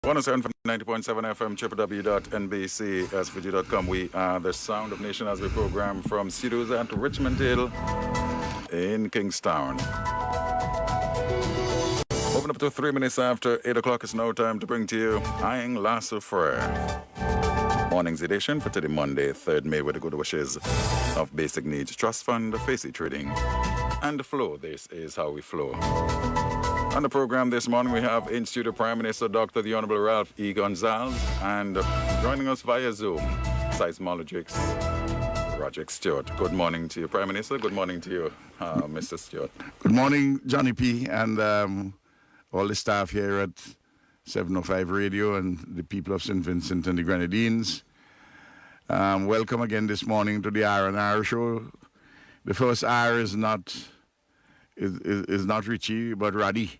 107 from 90.7 FM, www.nbcsvg.com. We are the Sound of Nation as we program from studios at Richmond Hill in Kingstown. Open up to 3 minutes after 8 o'clock. It's now time to bring to you Eyeing La Soufriere. Morning's edition for today, Monday, 3rd May, with the good wishes of Basic Needs Trust Fund, Facey Trading, and the Flow. This is how we flow. On the program this morning, we have in studio Prime Minister Dr. the Honorable Ralph E. Gonsalves, and joining us via Zoom, seismologist Roderick Stewart. Good morning to you, Prime Minister. Good morning to you, Mr. Stewart. Good morning, Johnny P. and all the staff here at 705 Radio and the people of St. Vincent and the Grenadines. Welcome again this morning to the R&R show. The first R is not Richie, but Roddy.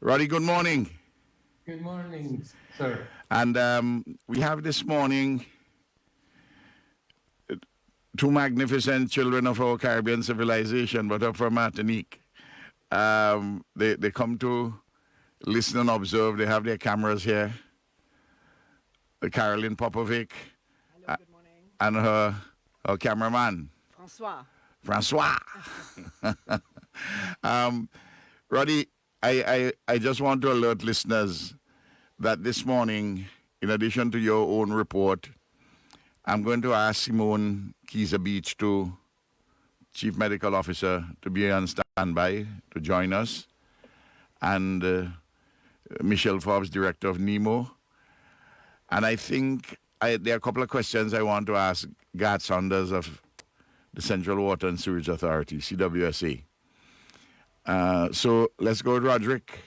Roddy, good morning. Good morning, sir. And we have this morning two magnificent children of our Caribbean civilization, but up from Martinique. They come to listen and observe. They have their cameras here. Caroline Popovic. Hello, good morning. And her cameraman. Francois. Roddy, I just want to alert listeners that this morning, in addition to your own report, I'm going to ask Simone Keyser Beach, Chief Medical Officer, to be on standby to join us, and Michelle Forbes, Director of NEMO. And I think there are a couple of questions I want to ask Gart Saunders of the Central Water and Sewage Authority, CWSA. So let's go with Roderick.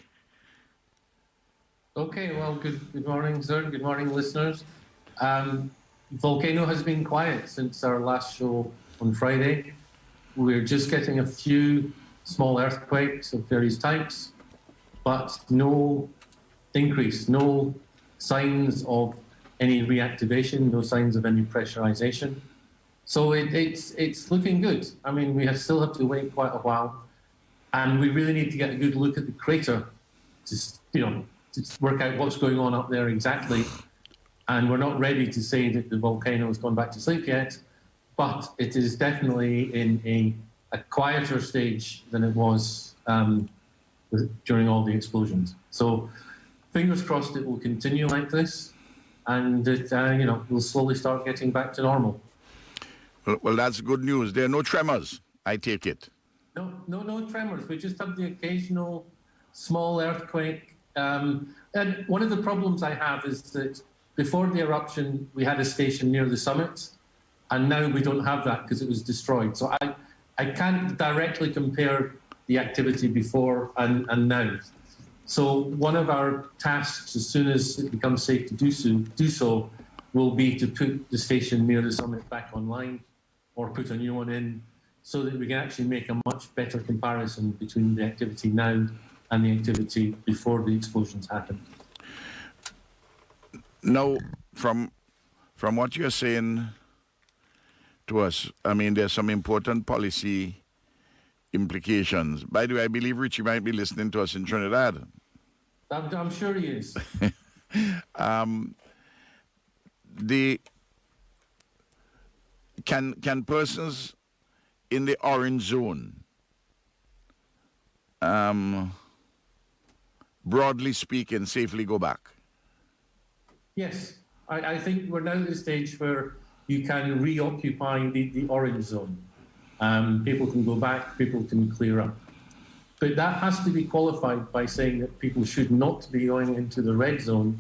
Okay, well, good morning, sir. Good morning, listeners. Volcano has been quiet since our last show on Friday. We're just getting a few small earthquakes of various types, but no increase, no signs of any reactivation, no signs of any pressurization. So it's looking good. I mean, still have to wait quite a while, and we really need to get a good look at the crater to work out what's going on up there exactly. And we're not ready to say that the volcano has gone back to sleep yet, but it is definitely in a quieter stage than it was during all the explosions. So fingers crossed it will continue like this, and that we'll slowly start getting back to normal. Well, that's good news. There are no tremors, I take it. No tremors. We just have the occasional small earthquake. And one of the problems I have is that before the eruption, we had a station near the summit, and now we don't have that because it was destroyed. So I can't directly compare the activity before and now. So one of our tasks, as soon as it becomes safe to do so, will be to put the station near the summit back online, or put a new one in, so that we can actually make a much better comparison between the activity now and the activity before the explosions happened. Now, from what you're saying to us, I mean, there's some important policy implications. By the way, I believe Richie might be listening to us in Trinidad. I'm sure he is. Can persons in the orange zone, broadly speaking, safely go back? Yes, I think we're now at the stage where you can reoccupy the orange zone. People can go back, people can clear up. But that has to be qualified by saying that people should not be going into the red zone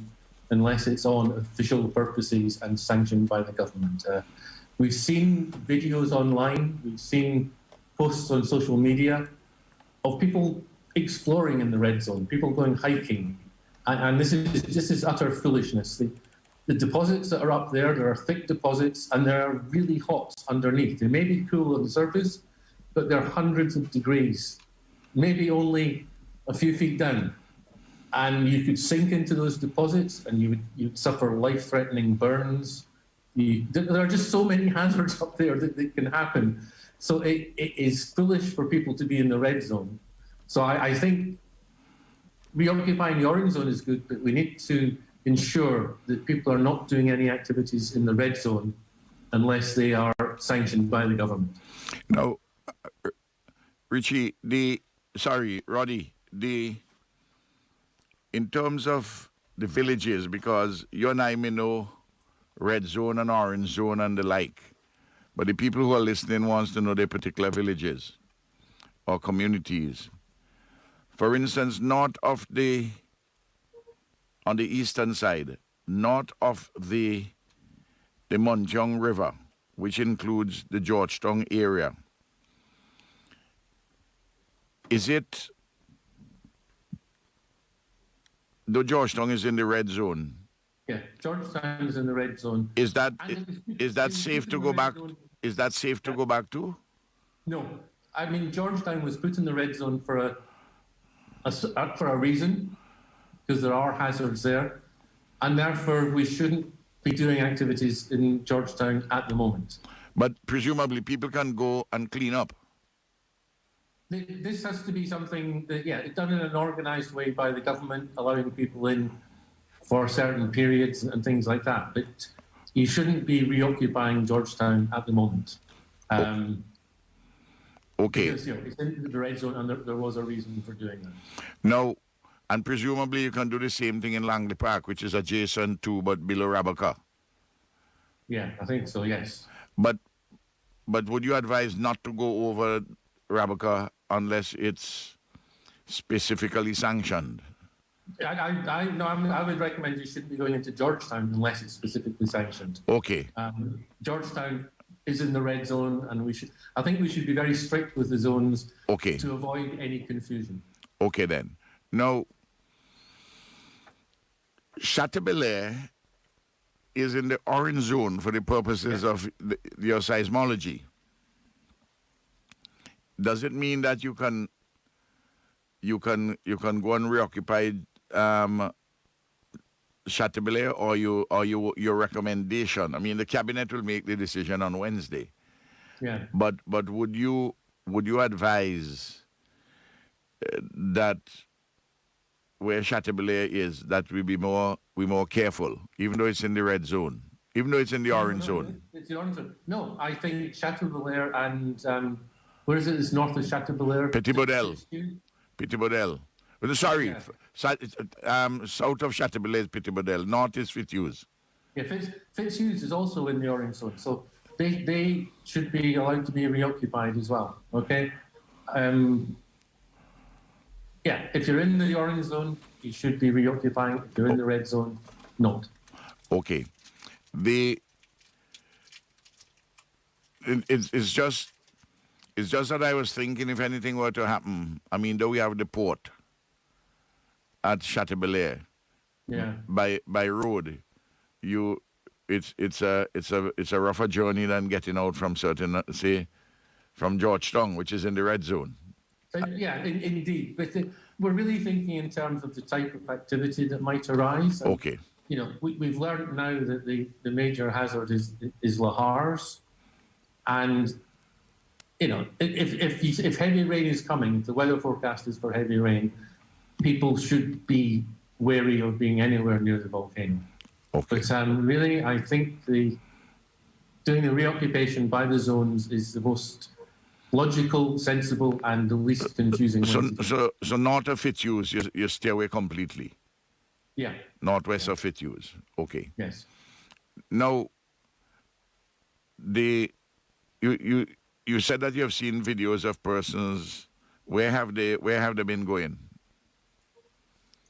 unless it's on official purposes and sanctioned by the government. We've seen videos online, we've seen posts on social media of people exploring in the red zone, people going hiking. And this is utter foolishness. The deposits that are up there are thick deposits, and they're really hot underneath. They may be cool on the surface, but they're hundreds of degrees, maybe only a few feet down. And you could sink into those deposits, and you'd suffer life-threatening burns. There are just so many hazards up there that can happen. So it is foolish for people to be in the red zone. So I think reoccupying the orange zone is good, but we need to ensure that people are not doing any activities in the red zone unless they are sanctioned by the government. Now, Richie, Roddy, in terms of the villages, because you and I may know red zone and orange zone and the like, but the people who are listening wants to know their particular villages or communities. For instance, on the eastern side, north of the Munjong River, which includes the Georgetown area, is it, though Georgetown is in the red zone? Yeah, Georgetown is in the red zone. Is that safe to go back? Is that safe to go back to? No, I mean Georgetown was put in the red zone for a reason, because there are hazards there, and therefore we shouldn't be doing activities in Georgetown at the moment. But presumably people can go and clean up. This has to be something that, it's done in an organised way by the government, allowing people in for certain periods and things like that. But you shouldn't be reoccupying Georgetown at the moment. Okay. Because, it's in the red zone, and there was a reason for doing that. Now, and presumably you can do the same thing in Langley Park, which is adjacent to but below Rabaka. Yeah, I think so, yes. But would you advise not to go over Rabaka unless it's specifically sanctioned? I would recommend you shouldn't be going into Georgetown unless it's specifically sanctioned. Okay. Georgetown is in the red zone, and I think we should be very strict with the zones to avoid any confusion. Okay then. Now, Chateaubelair is in the orange zone for the purposes of your seismology. Does it mean that you can go and reoccupy Chateaubelair, or your recommendation? I mean, the cabinet will make the decision on Wednesday. Yeah. But would you advise that where Chateaubelair is, that we be more careful, even though it's in the red zone, even though it's in the orange zone? It's the orange zone. No, I think Chateaubelair and where is it? It's north of Chateaubelair. Petit Baudel. Sorry, south of Chateaubelair is Petit Baudel. North is Fitzhughes. Yeah, Fitzhughes is also in the orange zone, so they should be allowed to be reoccupied as well. Okay. If you're in the orange zone, you should be reoccupying. If you're in the red zone, not. Okay. It's just that I was thinking, if anything were to happen, I mean, though we have the port at Chateaubelair, by road, it's a rougher journey than getting out from from Georgetown, which is in the red zone. Indeed. But we're really thinking in terms of the type of activity that might arise. And, okay. We've learned now that the major hazard is lahars, and if heavy rain is coming, the weather forecast is for heavy rain, people should be wary of being anywhere near the volcano. Okay. But really, I think doing the reoccupation by the zones is the most logical, sensible, and the least confusing. So north of Fitzhughes, you stay away completely. Yeah. Northwest of Fitzhughes. Okay. Yes. Now, you said that you have seen videos of persons. Where have they been going?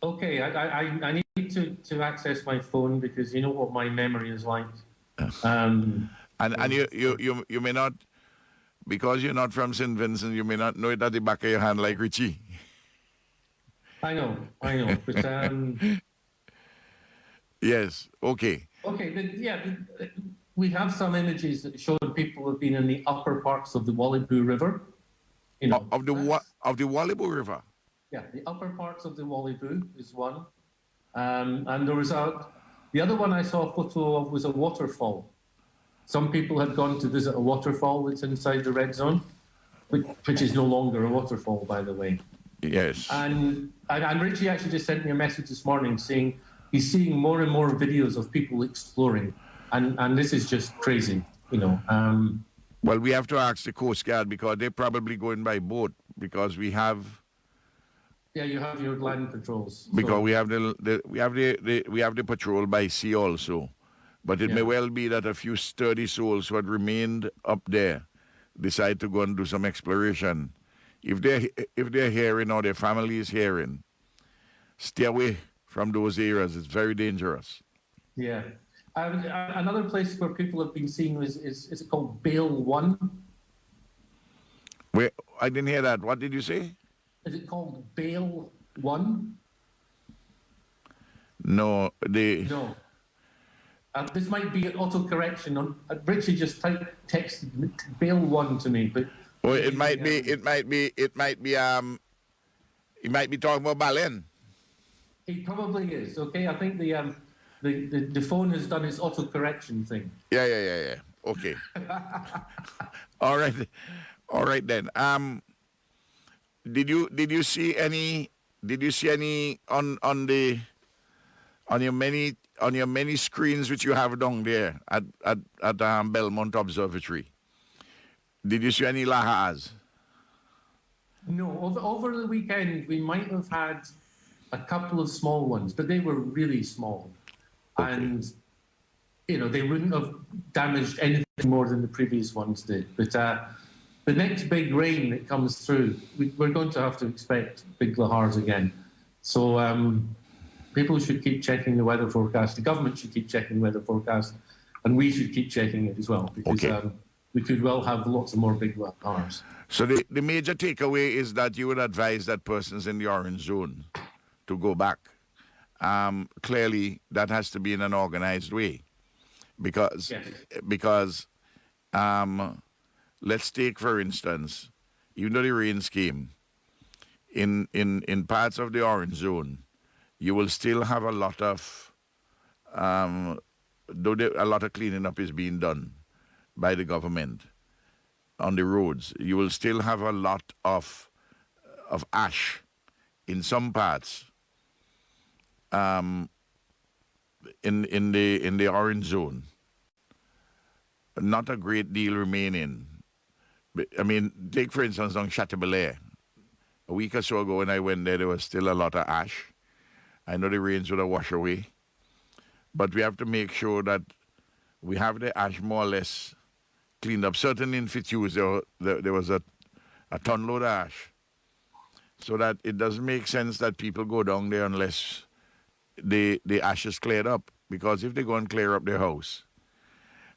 Okay, I need to access my phone, because you know what my memory is like. And you may not, because you're not from St. Vincent, you may not know it at the back of your hand like Richie. I know, but yes, okay. Okay, we have some images that show people have been in the upper parts of the Walliboo River. Of the Walliboo River. Yeah, the upper parts of the Walliboo is one, and there was the other one I saw a photo of was a waterfall. Some people had gone to visit a waterfall that's inside the red zone, which is no longer a waterfall, by the way. Yes. And Richie actually just sent me a message this morning saying he's seeing more and more videos of people exploring, and this is just crazy, you know. Well, we have to ask the Coast Guard because they're probably going by boat because we have. Yeah, you have your land patrols. Because so, we have the patrol by sea also, but it may well be that a few sturdy souls who had remained up there decide to go and do some exploration. If they're hearing or their family is hearing, stay away from those areas. It's very dangerous. Yeah. Another place where people have been seeing is it called Bale 1? Wait, I didn't hear that. What did you say? Is it called Bale 1? No, No. This might be an auto-correction. Richie just texted Bale 1 to me, but... Oh, it might be talking about Balen. It probably is, okay? I think the phone has done its auto-correction thing. Yeah. Okay. All right then. Did you see any on your many screens which you have down there at Belmont Observatory? Did you see any lahas? No, over the weekend we might have had a couple of small ones, but they were really small. Okay. And you know, they wouldn't have damaged anything more than the previous ones did. But the next big rain that comes through, we're going to have to expect big lahars again. So people should keep checking the weather forecast. The government should keep checking the weather forecast, and we should keep checking it as well, because we could well have lots of more big lahars. So the major takeaway is that you would advise that persons in the orange zone to go back. Clearly, that has to be in an organized way, because let's take, for instance, even though the rains came, in parts of the orange zone, you will still have a lot of, a lot of cleaning up is being done by the government on the roads. You will still have a lot of ash in some parts. In the orange zone, not a great deal remaining. I mean, take for instance on Chateaubelair. A week or so ago when I went there was still a lot of ash. I know the rains would have washed away, but we have to make sure that we have the ash more or less cleaned up. Certainly in Fitzhugh there was a ton load of ash, so that it doesn't make sense that people go down there unless the ash is cleared up. Because if they go and clear up their house,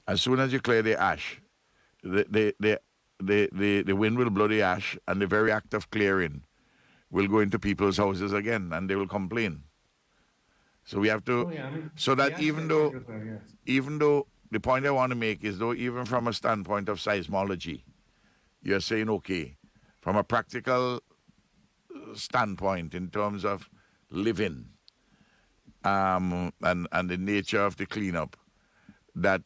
as soon as you clear the ash, the wind will blow the ash, and the very act of clearing will go into people's houses again, and they will complain. So we have to, so that even though the point I want to make is, though, even from a standpoint of seismology, you're saying, okay, from a practical standpoint in terms of living, and the nature of the cleanup, that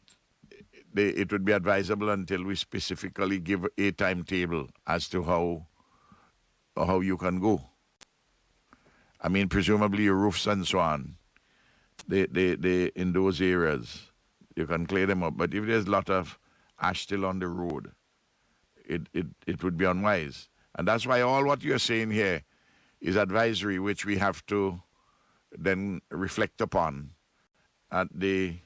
it would be advisable until we specifically give a timetable as to how you can go. I mean, presumably your roofs and so on, they in those areas, you can clear them up. But if there's a lot of ash still on the road, it would be unwise. And that's why all what you're saying here is advisory, which we have to then reflect upon at the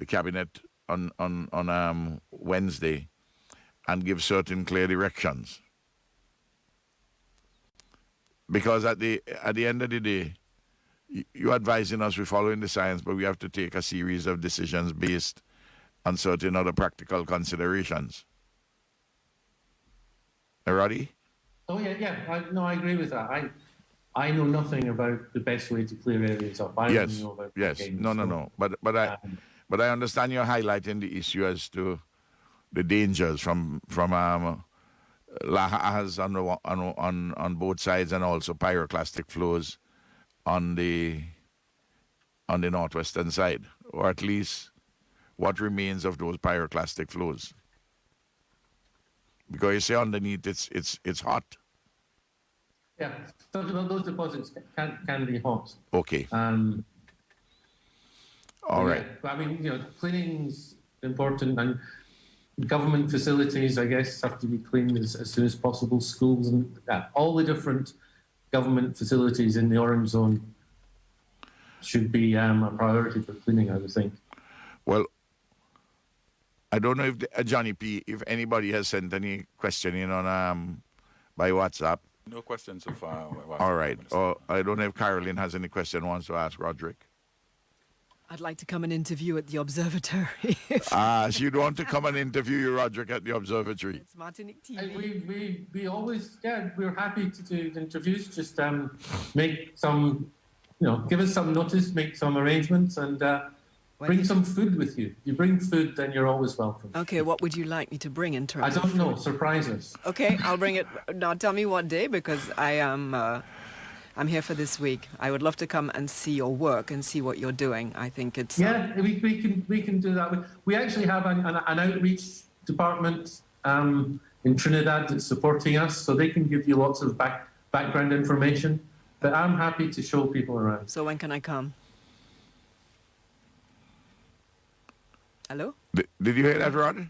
cabinet on Wednesday, and give certain clear directions. Because at the end of the day, you're advising us, we're following the science, but we have to take a series of decisions based on certain other practical considerations. Roddy? Oh yeah. I agree with that. I know nothing about the best way to clear areas up. I only know about games, no. But I understand you're highlighting the issue as to the dangers from lahars on both sides, and also pyroclastic flows on the northwestern side, or at least what remains of those pyroclastic flows. Because you say underneath it's hot. Yeah, so those deposits can be hot. Okay. All right. Yeah, but I mean, cleaning's important, and government facilities, I guess, have to be cleaned as soon as possible. Schools and all the different government facilities in the orange zone should be a priority for cleaning, I would think. Well, I don't know if Johnny P, if anybody has sent any question in on by WhatsApp. No questions so far. All right. I don't know if Caroline has any question wants to ask Roderick. I'd like to come and interview at the observatory. She'd want to come and interview you, Roderick, at the observatory. It's Martinique TV. And we always, we're happy to do interviews. Just make some, give us some notice, make some arrangements, and bring some food with you. If you bring food, then you're always welcome. Okay, what would you like me to bring in terms I don't know. Surprise us. Okay, I'll bring it. Now tell me what day, because I'm here for this week. I would love to come and see your work and see what you're doing. I think it's... Yeah, we can do that. We actually have an outreach department in Trinidad that's supporting us, so they can give you lots of background information. But I'm happy to show people around. So when can I come? Hello? Did you hear that, Rod?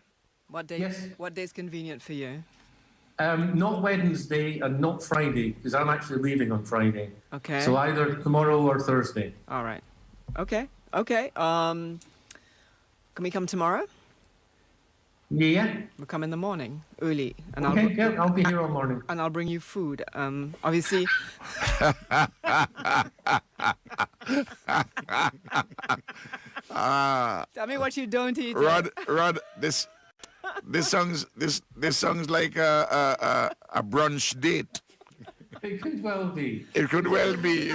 What day? Yes. What day is convenient for you? Not Wednesday and not Friday, because I'm actually leaving on Friday. Okay. So either tomorrow or Thursday. All right. Okay. Can we come tomorrow? Yeah. We'll come in the morning, early. And Okay, I'll be here all morning. And I'll bring you food. Obviously... Tell me what you don't eat. Rod, this sounds like a brunch date. It could well be. It could well be.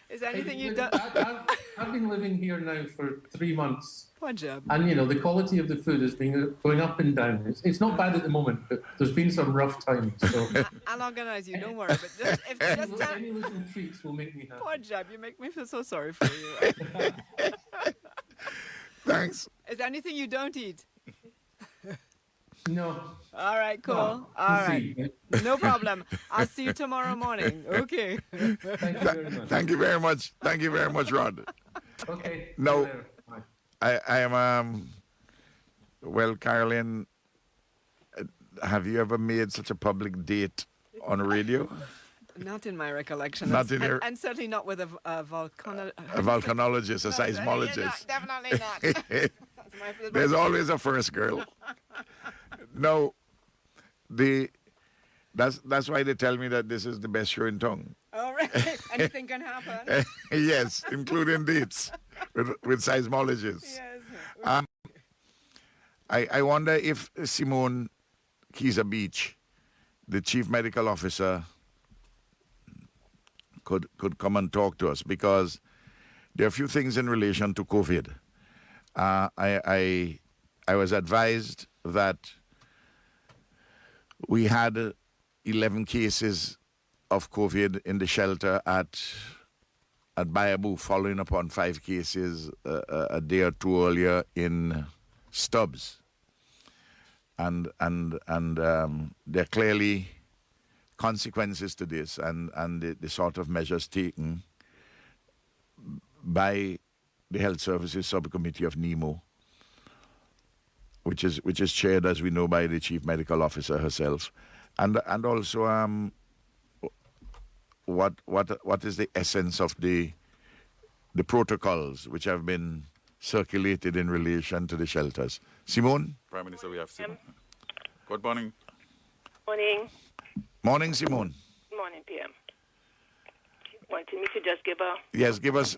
Is there anything you don't... I've been living here now for 3 months. What job? And, the quality of the food has been going up and down. It's not bad at the moment, but there's been some rough times. So I'll organize you, don't worry. But just tell... any little treats will make me happy. Poor job, you make me feel so sorry for you. Thanks. Is there anything you don't eat? No. All right, cool. No. All We'll right. see. No problem. I'll see you tomorrow morning. Okay. Thank you very much. Thank you very much. Thank you very much, Rod. Okay. No. See you later. Bye. I am, well, Caroline, have you ever made such a public date on radio? Not in my recollection. Not in your... And certainly not with a volcanologist. A volcanologist, a seismologist. Definitely not. There's always a first, girl. No, that's why they tell me that this is the best show in town. All right. Anything can happen. Yes, including dates with seismologists. Yes. I wonder if Simone Keyser Beach, the chief medical officer, could come and talk to us, because there are a few things in relation to COVID. I was advised that we had 11 cases of COVID in the shelter at Bayaboo, following upon 5 cases a day or two earlier in Stubbs. And there are clearly consequences to this, and the sort of measures taken by the Health Services Subcommittee of NEMO, which is chaired, as we know, by the Chief Medical Officer herself, and also what is the essence of the protocols which have been circulated in relation to the shelters. Simone? Prime Minister, we have Simone. Good morning. Morning. Morning, Simone. Morning, PM. Wanted me to just give a... Yes, give us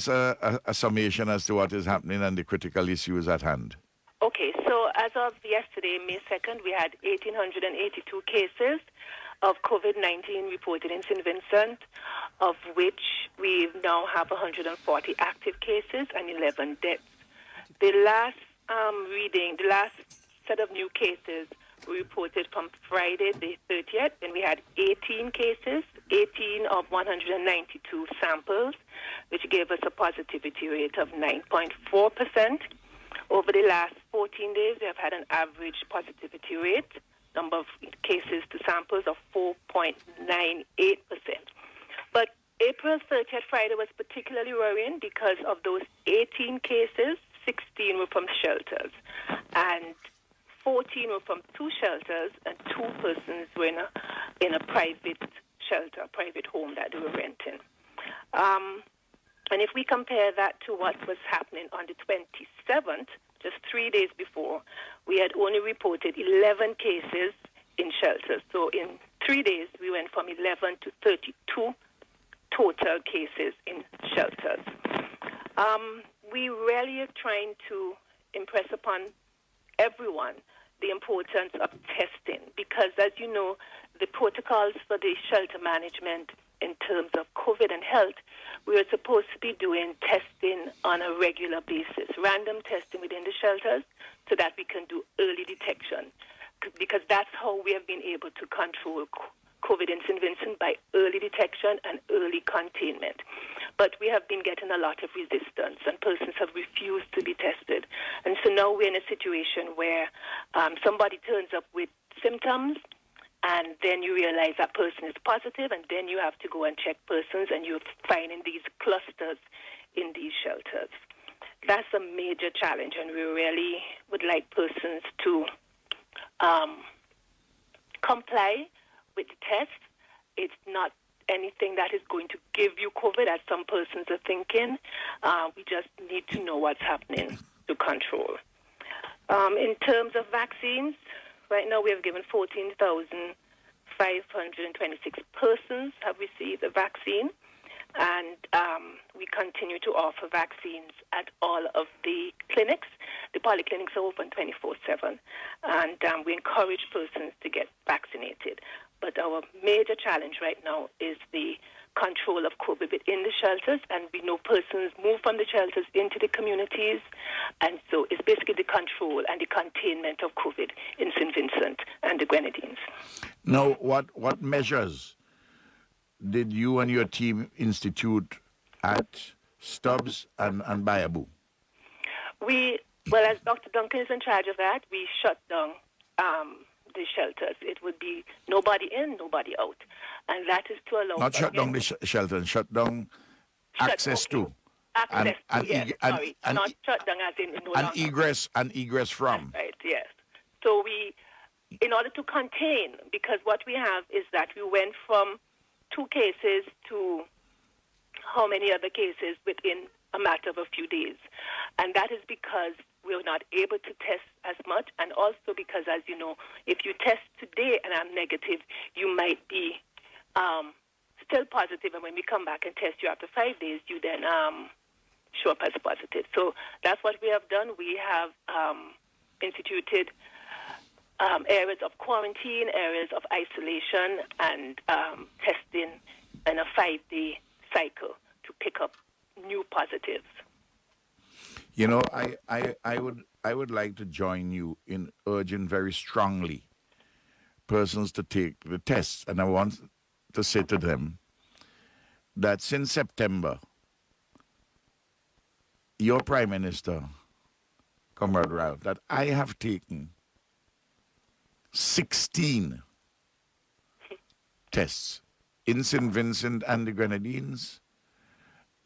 a summation as to what is happening and the critical issues at hand. Okay, so as of yesterday, May 2nd, we had 1,882 cases of COVID-19 reported in St. Vincent, of which we now have 140 active cases and 11 deaths. The last the last set of new cases were reported from Friday the 30th, and we had 18 cases, 18 of 192 samples, which gave us a positivity rate of 9.4%. Over the last 14 days, we have had an average positivity rate number of cases to samples of 4.98%. But April 30th, Friday, was particularly worrying because of those 18 cases, 16 were from shelters, and 14 were from 2 shelters, and 2 persons were in a private shelter, a private home that they were renting. And if we compare that to what was happening on the 27th, just 3 days before, we had only reported 11 cases in shelters. So in 3 days, we went from 11 to 32 total cases in shelters. We really are trying to impress upon everyone the importance of testing because, as you know, the protocols for the shelter management in terms of COVID and health, we are supposed to be doing testing on a regular basis, random testing within the shelters so that we can do early detection because that's how we have been able to control COVID in St. Vincent, by early detection and early containment. But we have been getting a lot of resistance and persons have refused to be tested. And so now we're in a situation where somebody turns up with symptoms and then you realize that person is positive and then you have to go and check persons and you're finding these clusters in these shelters. That's a major challenge and we really would like persons to comply with the test. It's not anything that is going to give you COVID, as some persons are thinking. We just need to know what's happening to control. In terms of vaccines, right now we have given 14,526 persons have received the vaccine, and we continue to offer vaccines at all of the clinics. The polyclinics are open 24/7, and we encourage persons to get vaccinated. But our major challenge right now is the control of COVID within the shelters, and we know persons move from the shelters into the communities, and so it's basically the control and the containment of COVID in St. Vincent and the Grenadines. Now, what measures did you and your team institute at Stubbs and Bayaboo? Well, as Dr. Duncan is in charge of that, we shut down the shelters. It would be nobody in, nobody out. And that is to allow... Not shut down the shelter, shut down access to. Access and, to, yes, sorry. Not shut down as in no longer. And egress from. That's right, yes. So we, in order to contain, because what we have is that we went from 2 cases to how many other cases within a matter of a few days. And that is because we're not able to test as much, and also because, as you know, if you test today and I'm negative, you might be still positive, and when we come back and test you after 5 days, you then show up as positive. So that's what we have done. We have instituted areas of quarantine, areas of isolation, and testing in a 5-day cycle to pick up new positives. You know, I would like to join you in urging very strongly persons to take the tests. And I want to say to them that since September, your Prime Minister, Comrade Ralph, that I have taken 16 tests in St. Vincent and the Grenadines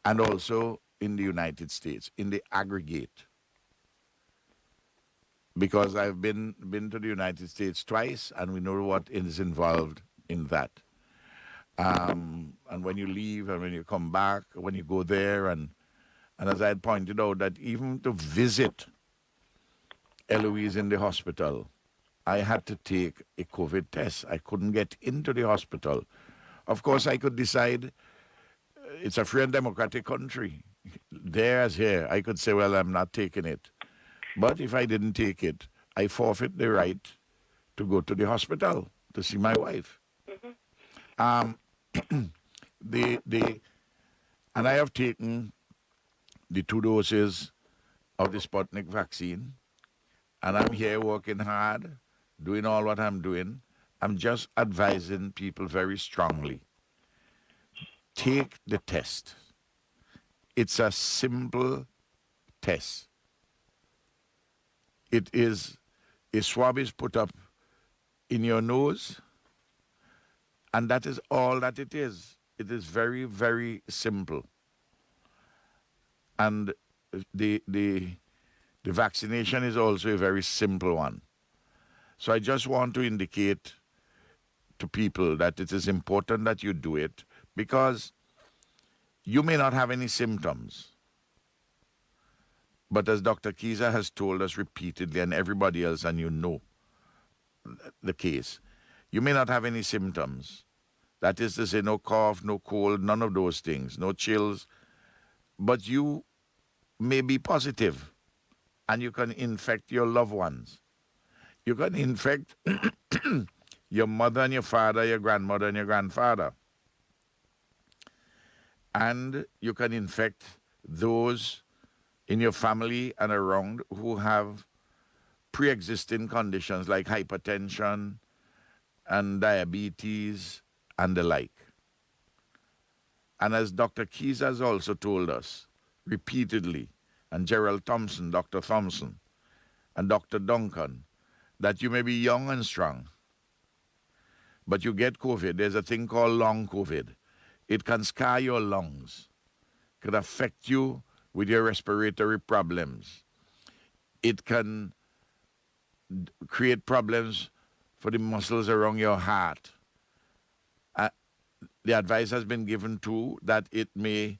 and also in the United States, in the aggregate. Because I've been to the United States twice, and we know what is involved in that. And when you leave and when you come back, when you go there, and as I had pointed out, that even to visit Eloise in the hospital, I had to take a COVID test. I couldn't get into the hospital. Of course, I could decide, it's a free and democratic country. There as here, I could say, well, I'm not taking it. But if I didn't take it, I forfeit the right to go to the hospital to see my wife. Mm-hmm. And I have taken the 2 doses of the Sputnik vaccine, and I'm here working hard, doing all what I'm doing. I'm just advising people very strongly. Take the test. It's a simple test. It is, a swab is put up in your nose, and that is all that it is. It is very, very simple. And the vaccination is also a very simple one. So I just want to indicate to people that it is important that you do it, because you may not have any symptoms. But as Dr. Kiza has told us repeatedly, and everybody else, and you know the case, you may not have any symptoms. That is to say, no cough, no cold, none of those things, no chills. But you may be positive, and you can infect your loved ones. You can infect your mother and your father, your grandmother and your grandfather. And you can infect those in your family and around who have pre-existing conditions like hypertension and diabetes and the like. And as Dr. Keys has also told us repeatedly, and Gerald Thompson, Dr. Thompson, and Dr. Duncan, that you may be young and strong, but you get COVID. There's a thing called long COVID. It can scar your lungs, could affect you with your respiratory problems. It can create problems for the muscles around your heart. The advice has been given too that it may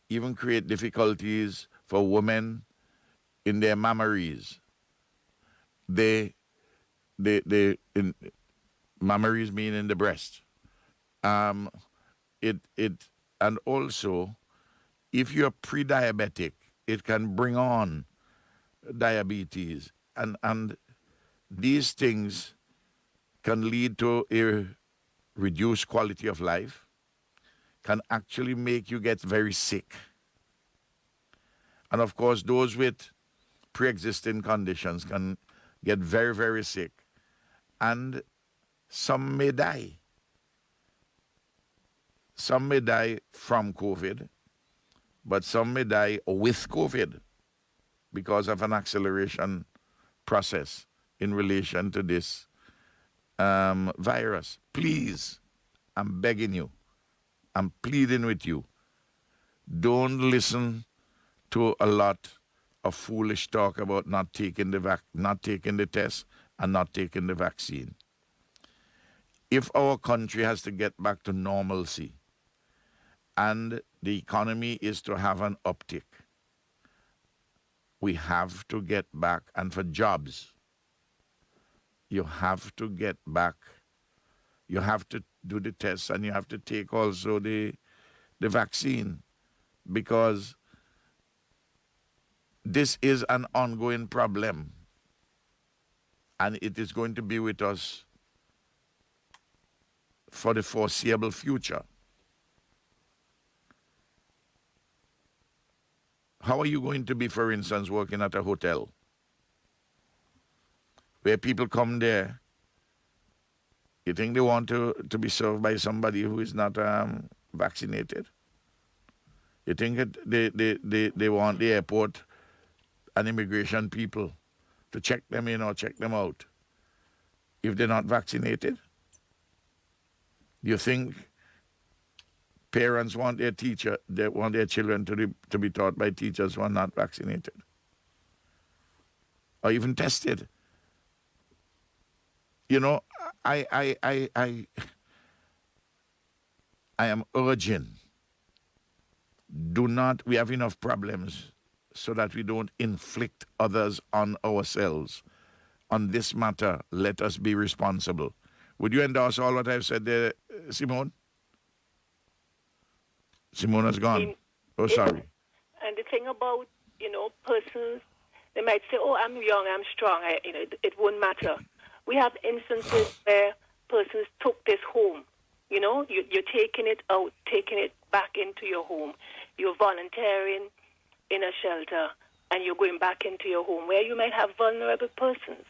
even create difficulties for women in their mammaries. Mammaries mean in the breast. And also, if you're pre-diabetic, it can bring on diabetes, and these things can lead to a reduced quality of life, can actually make you get very sick. And of course, those with pre-existing conditions can get very, very sick, and some may die. Some may die from COVID, but some may die with COVID because of an acceleration process in relation to this virus. Please, I'm begging you, I'm pleading with you, don't listen to a lot of foolish talk about not taking the test and not taking the vaccine. If our country has to get back to normalcy and the economy is to have an uptick, we have to get back. And for jobs, you have to get back. You have to do the tests, and you have to take also the vaccine, because this is an ongoing problem, and it is going to be with us for the foreseeable future. How are you going to be, for instance, working at a hotel where people come there? You think they want to be served by somebody who is not vaccinated? You think they want the airport and immigration people to check them in or check them out if they're not vaccinated? Do you think parents want their children to be taught by teachers who are not vaccinated or even tested? You know, I am urging, we have enough problems so that we don't inflict others on ourselves. On this matter, let us be responsible. Would you endorse all what I've said there, Simone? Simone has gone. Oh, sorry. And the thing about, persons, they might say, oh, I'm young, I'm strong, it won't matter. We have instances where persons took this home. You're taking it out, taking it back into your home. You're volunteering in a shelter, and you're going back into your home where you might have vulnerable persons.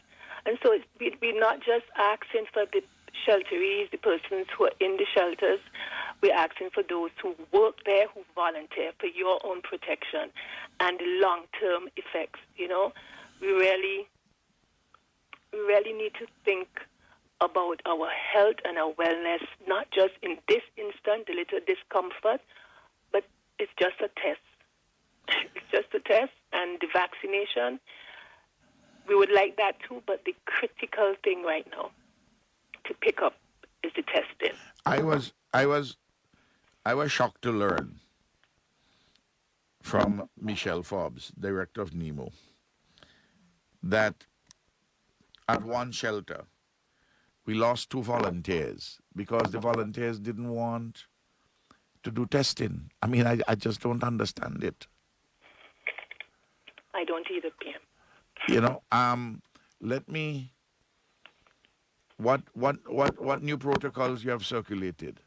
And so we're not just asking for the shelterees, the persons who are in the shelters. We're asking for those who work there, who volunteer for your own protection and the long-term effects. We really need to think about our health and our wellness, not just in this instant, the little discomfort, but it's just a test. It's just a test, and the vaccination, we would like that too, but the critical thing right now to pick up is the testing. I was shocked to learn from Michelle Forbes, director of NEMO, that at one shelter we lost 2 volunteers because the volunteers didn't want to do testing. I mean, I just don't understand it. I don't either, PM. You know, let me. What new protocols you have circulated?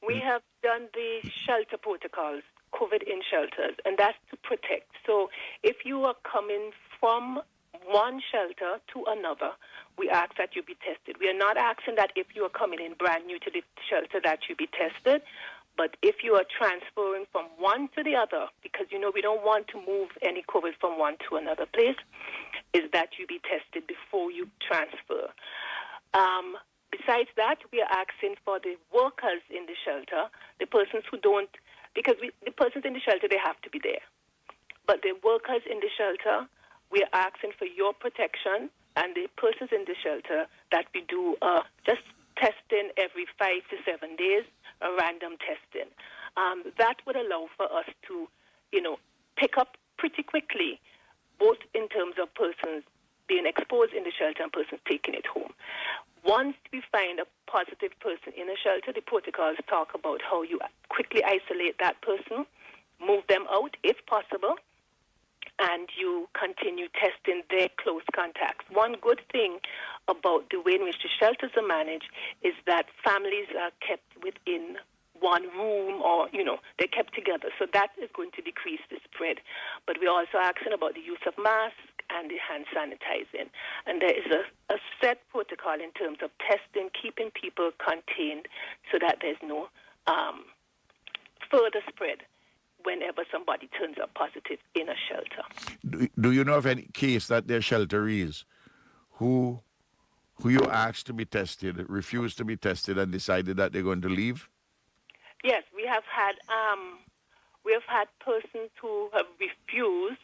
We have done the shelter protocols, COVID in shelters, and that's to protect. So if you are coming from one shelter to another, we ask that you be tested. We are not asking that if you are coming in brand new to the shelter that you be tested, but if you are transferring from one to the other, because, you know, we don't want to move any COVID from one to another place, is that you be tested before you transfer. Besides that, we are asking for the workers in the shelter, the persons who don't, because the persons in the shelter, they have to be there. But the workers in the shelter, we are asking for your protection, and the persons in the shelter that we do just testing every 5 to 7 days, a random testing. That would allow for us to, you know, pick up pretty quickly, both in terms of persons being exposed in the shelter and persons taking it home. Once we find a positive person in a shelter, the protocols talk about how you quickly isolate that person, move them out if possible, and you continue testing their close contacts. One good thing about the way in which the shelters are managed is that families are kept within one room, or, you know, they're kept together. So that is going to decrease the spread. But we're also asking about the use of masks and the hand sanitizing. And there is a set protocol in terms of testing, keeping people contained so that there's no further spread whenever somebody turns up positive in a shelter. Do you know of any case that their shelterees who you asked to be tested, refused to be tested, and decided that they're going to leave? Yes, we have had persons who have refused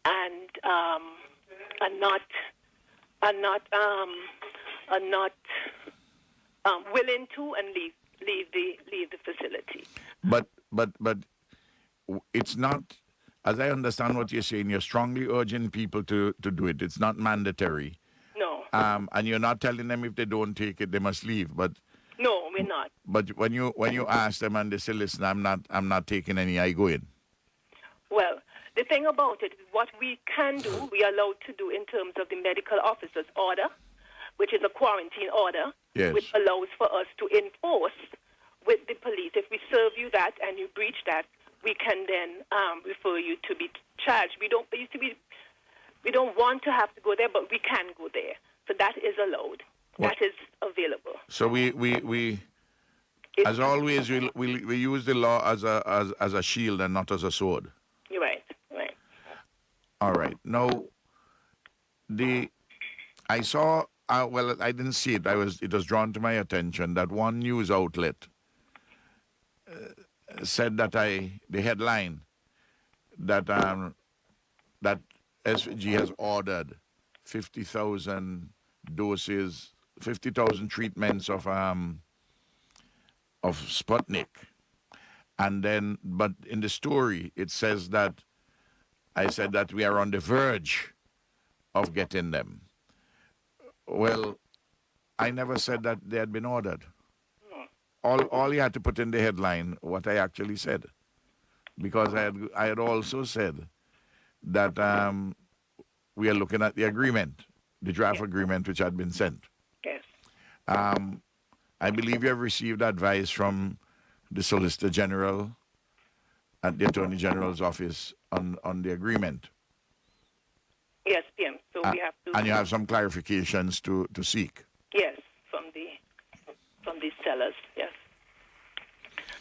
and are not willing to and leave the facility. But it's not, as I understand what you're saying, you're strongly urging people to do it. It's not mandatory. No. And you're not telling them if they don't take it, they must leave. But no, we're not. But when you ask them and they say, "Listen, I'm not taking any," I go in. Well, the thing about it is what we can do, we are allowed to do in terms of the medical officer's order, which is a quarantine order, yes, which allows for us to enforce with the police. If we serve you that and you breach that, we can then refer you to be charged. We don't want to have to go there, but we can go there. So that is allowed. What? That is available. So we as always, we use the law as a shield and not as a sword. You're right. Right. All right. Now, I saw. Well, I didn't see it. It was drawn to my attention that one news outlet said that the headline that that SVG has ordered 50,000 doses, 50,000 treatments of Sputnik, and then, but in the story it says that I said that we are on the verge of getting them. Well, I never said that they had been ordered. All you had to put in the headline what I actually said, because I had also said that we are looking at the agreement, the draft agreement which had been sent. Yes. I believe you have received advice from the Solicitor General at the Attorney General's office on the agreement. Yes, PM. So we have to. And you have some clarifications to seek. Yes, from the sellers. Yes.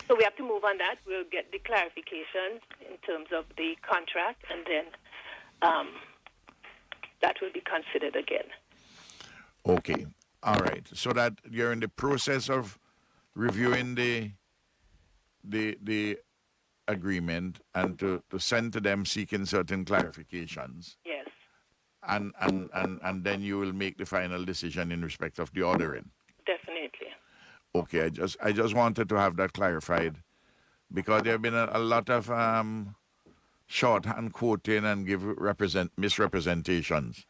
So we have to move on that. We'll get the clarifications in terms of the contract, and then that will be considered again. Okay. All right. So that you're in the process of reviewing the agreement and to send to them seeking certain clarifications. Yes, And then you will make the final decision in respect of the ordering. definitely. Okay, I just wanted to have that clarified because there have been a lot of shorthand quoting and misrepresentations.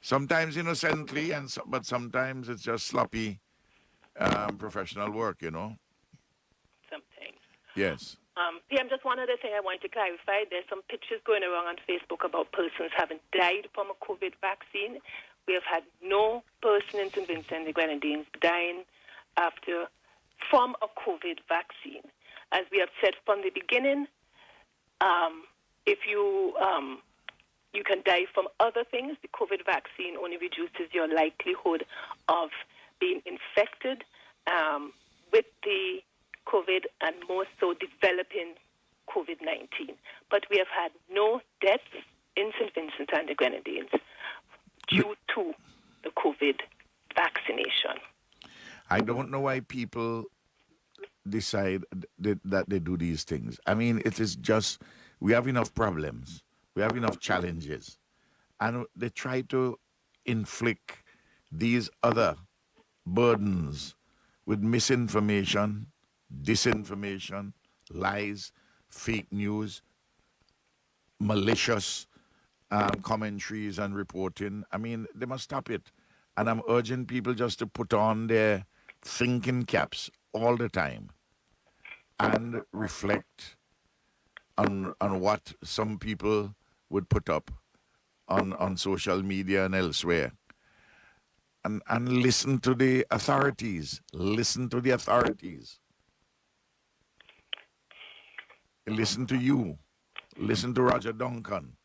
Sometimes innocently, but sometimes it's just sloppy professional work. Sometimes. Yes. PM, just one other thing I wanted to clarify. There's some pictures going around on Facebook about persons having died from a COVID vaccine. We have had no person in St. Vincent and the Grenadines dying from a COVID vaccine. As we have said from the beginning, if you can die from other things, the COVID vaccine only reduces your likelihood of being infected with the COVID and more so developing COVID-19. But we have had no deaths in St. Vincent and the Grenadines due to the COVID vaccination. I don't know why people decide that they do these things. I mean, it is just, we have enough problems. We have enough challenges. And they try to inflict these other burdens with misinformation, disinformation, lies, fake news, malicious commentaries and reporting. I mean, they must stop it. And I'm urging people just to put on their thinking caps all the time and reflect on what some people would put up on social media and elsewhere. And listen to the authorities. Listen to the authorities. Listen to you. Listen to Roger Duncan.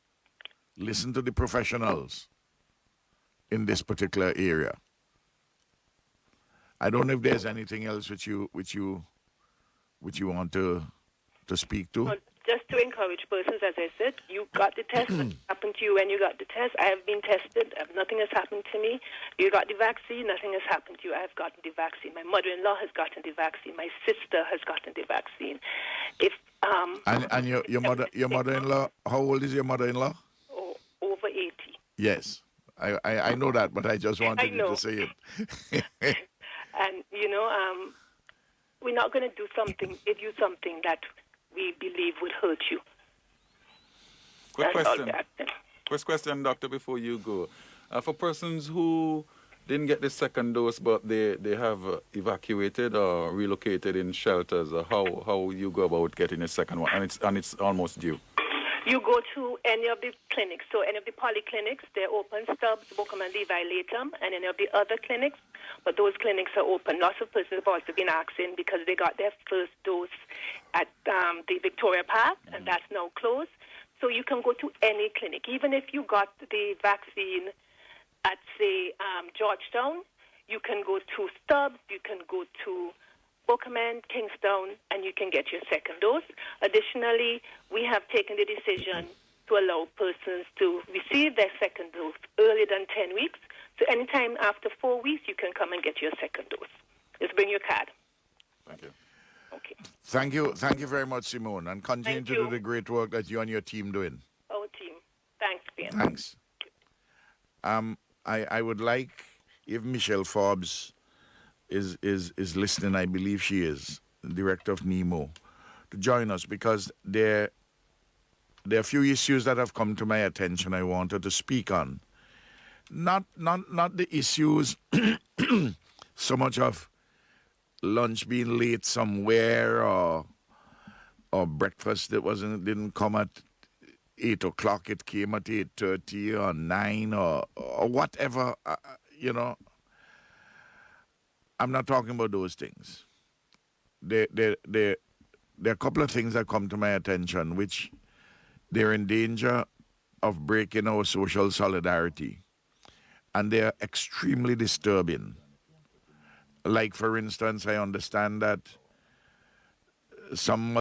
Listen to the professionals in this particular area. I don't know if there's anything else which you want to speak to. Well, just to encourage persons, as I said, you got the test. What happened to you when you got the test? I have been tested. Nothing has happened to me. You got the vaccine. Nothing has happened to you. I have gotten the vaccine. My mother-in-law has gotten the vaccine. My sister has gotten the vaccine. If And your mother-in-law, how old is your mother-in-law? Over 80. Yes, I know that, but I just wanted you to say it. And we're not going to give you something that we believe would hurt you. Quick That's all question. we're asking. Quick question, doctor, before you go. For persons who didn't get the second dose, but they have evacuated or relocated in shelters, how you go about getting a second one, and it's almost due. You go to any of the clinics. So any of the polyclinics, they're open, Stubbs, Bookham, and Levi Latham, and any of the other clinics. But those clinics are open. Lots of persons have also been asking because they got their first dose at the Victoria Park, and that's now closed. So you can go to any clinic. Even if you got the vaccine at, say, Georgetown, you can go to Stubbs, you can go to Bookham, Kingstown, and you can get your second dose. Additionally, we have taken the decision to allow persons to receive their second dose earlier than 10 weeks. So anytime after 4 weeks, you can come and get your second dose. Just bring your card. Thank you. Okay. Thank you very much, Simone, and continue Thank to you. do the great work that you and your team doing. Our team. Thanks, Ben. Thanks. I would like, if Michelle Forbes is listening, I believe she is, the director of NEMO, to join us, because there are a few issues that have come to my attention I wanted to speak on. Not the issues so much of lunch being late somewhere or breakfast that didn't come at 8 o'clock, it came at 8:30 or 9 or whatever, I'm not talking about those things. There are a couple of things that come to my attention which they're in danger of breaking our social solidarity, and they are extremely disturbing. Like, for instance, I understand that some...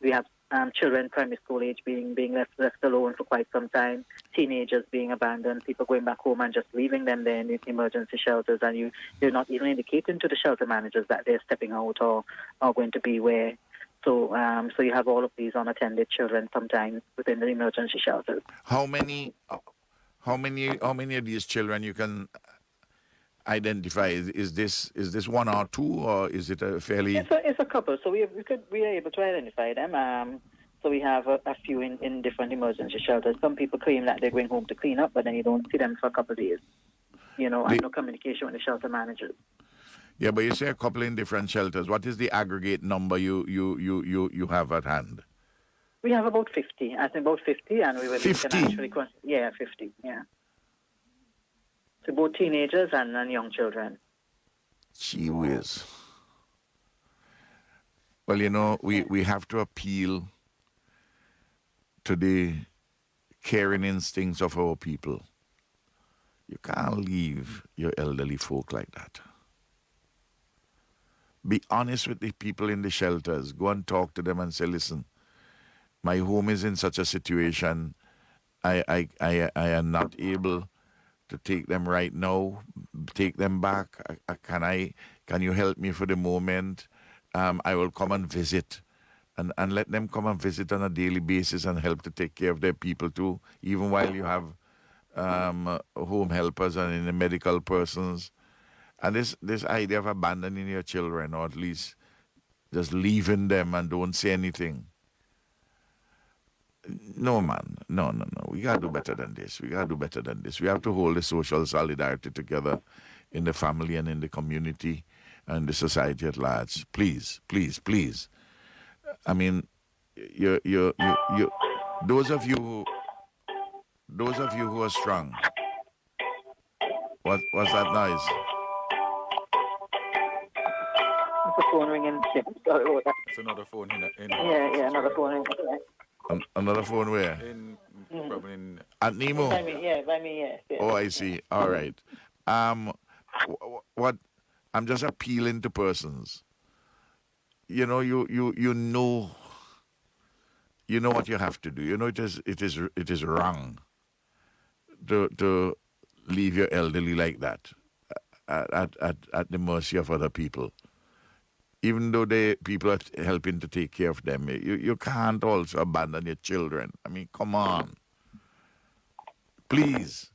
We have children primary school age being left alone for quite some time, teenagers being abandoned, people going back home and just leaving them there in the emergency shelters, and you're not even indicating to the shelter managers that they're stepping out or are going to be where. So you have all of these unattended children sometimes within the emergency shelters. How many of these children you can identify? Is this one or two, or is it a fairly? It's a couple. So we are able to identify them. So we have a few in different emergency shelters. Some people claim that they're going home to clean up, but then you don't see them for a couple of days. And no communication with the shelter managers. Yeah, but you say a couple in different shelters. What is the aggregate number you have at hand? We have about 50. I think about 50, and we will 50? 50. Yeah. So both teenagers and young children. Gee whiz. Well, we have to appeal to the caring instincts of our people. You can't leave your elderly folk like that. Be honest with the people in the shelters. Go and talk to them and say, listen, my home is in such a situation. I am not able to take them right now, take them back. Can you help me for the moment? I will come and visit. And let them come and visit on a daily basis and help to take care of their people too, even while you have home helpers and in the medical persons. And this idea of abandoning your children, or at least just leaving them and don't say anything. No, man. No. We got to do better than this. We have to hold the social solidarity together in the family and in the community and the society at large. Please. I mean, you those of you who are strong. What's that noise? It's a phone ringing. Sorry about that. It's another phone in Yeah, another phone ringing. Another phone where? Probably in At Nemo? By me, yeah. Oh, I see. All right. What? I'm just appealing to persons. You know what you have to do. You know it is wrong to leave your elderly like that at the mercy of other people. Even though people are helping to take care of them, you can't also abandon your children. I mean, come on. Please.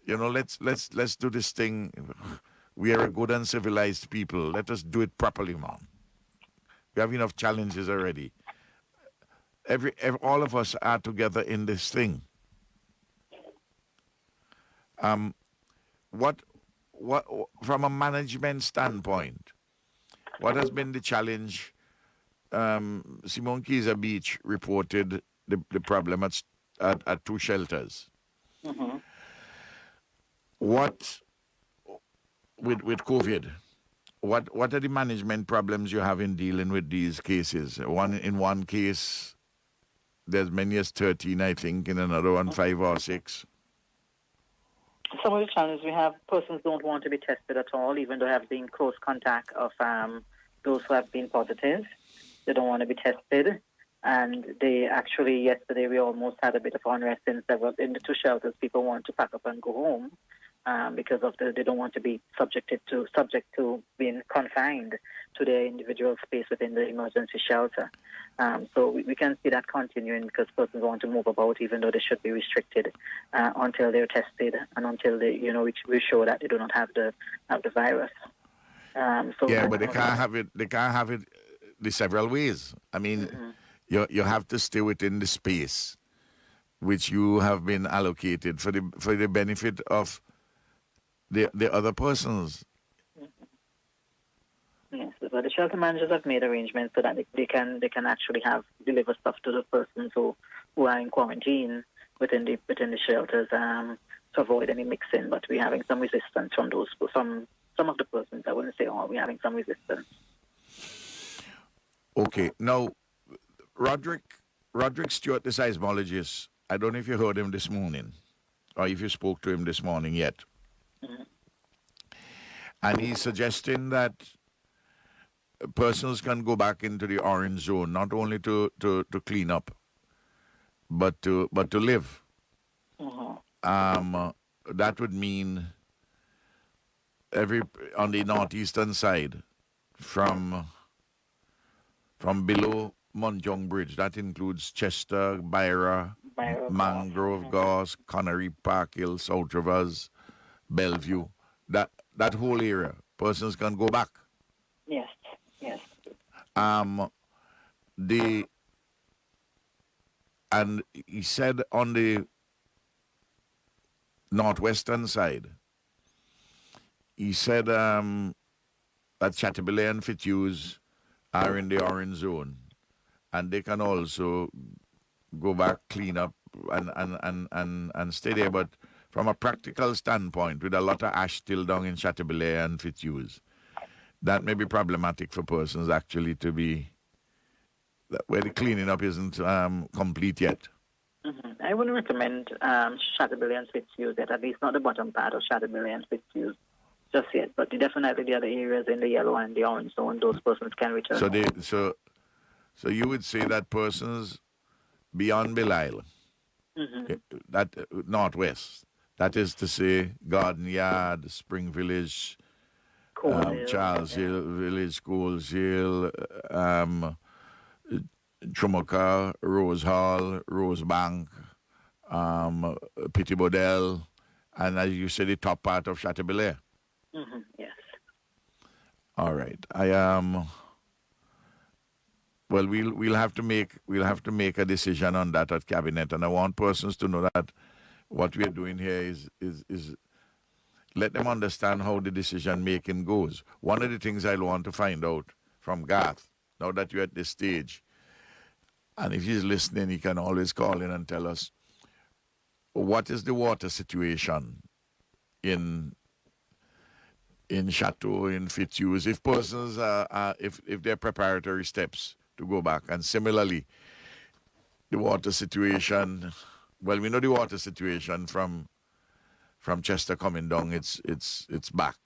Let's do this thing. We are a good and civilized people. Let us do it properly, man. We have enough challenges already. All of us are together in this thing. What from a management standpoint, what has been the challenge? Simone Keyser Beach reported the problem at two shelters. Mm-hmm. What with COVID? What are the management problems you have in dealing with these cases? In one case, there's many as 13, I think. In another one, 5 or 6. Some of the challenges we have, persons don't want to be tested at all, even though they have been close contact of those who have been positive. They don't want to be tested. And they actually, yesterday, we almost had a bit of unrest in the two shelters. People want to pack up and go home because of they don't want to be subject to being confined to their individual space within the emergency shelter. So we can see that continuing because persons want to move about, even though they should be restricted until they're tested and until they, we show that they do not have the virus. But they can't have it. They can't have it the several ways. I mean, you have to stay within the space which you have been allocated for the benefit of the other persons. Yes, but the shelter managers have made arrangements so that they can actually deliver stuff to the persons who are in quarantine within the shelters to avoid any mixing. But we're having some resistance from some of the persons. I wouldn't say all. We're having some resistance. Okay, now Roderick Stewart, the seismologist. I don't know if you heard him this morning, or if you spoke to him this morning yet. Mm-hmm. And he's suggesting that persons can go back into the orange zone, not only to clean up, but to live. That would mean on the northeastern side, from below Montjong Bridge, that includes Chester, Byra, Mangrove, Gauze, Connery, Park Hill, South Rivers, Bellevue, that whole area, persons can go back. Yes, yes. And he said on the northwestern side, he said that Chateaubriand and Fitzhughes are in the orange zone, and they can also go back, clean up, and stay there. But from a practical standpoint, with a lot of ash still down in Chateaubriand and Fitzhughes, that may be problematic for persons actually to be where the cleaning up isn't complete yet. I wouldn't recommend Chateaubriand and Fitzhughes yet, at least not the bottom part of Chateaubriand and Fitzhughes just yet. But definitely the other areas in the yellow and the orange zone, those persons can return. So you would say that persons beyond Belial, that northwest, that is to say Garden Yard, Spring Village, Charles Hill Village, Coles Hill, Chumuka, Rose Hall, Rosebank, Petit Bodel, and as you said, the top part of Chateaubriand. Yes. All right. Well, we'll have to make a decision on that at cabinet, and I want persons to know that what we are doing here is let them understand how the decision making goes. One of the things I want to find out from Garth, now that you're at this stage, and if he's listening, he can always call in and tell us what is the water situation in Chateau, in Fitzhughes, if persons if they're preparatory steps to go back, and similarly the water situation. Well, we know the water situation from Chester coming down. It's back.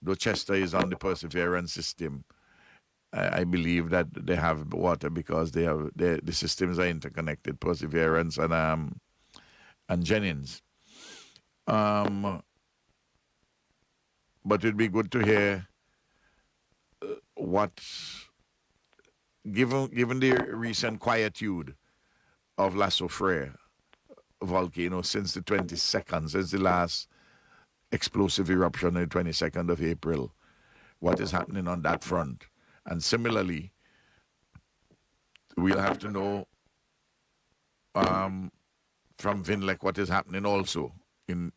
Though Chester is on the Perseverance system, I believe that they have water because the systems are interconnected. Perseverance and Jennings. But it'd be good to hear what, given the recent quietude of La Soufriere volcano since the 22nd, since the last explosive eruption on the 22nd of April, what is happening on that front. And similarly, we'll have to know from Vinlek what is happening also in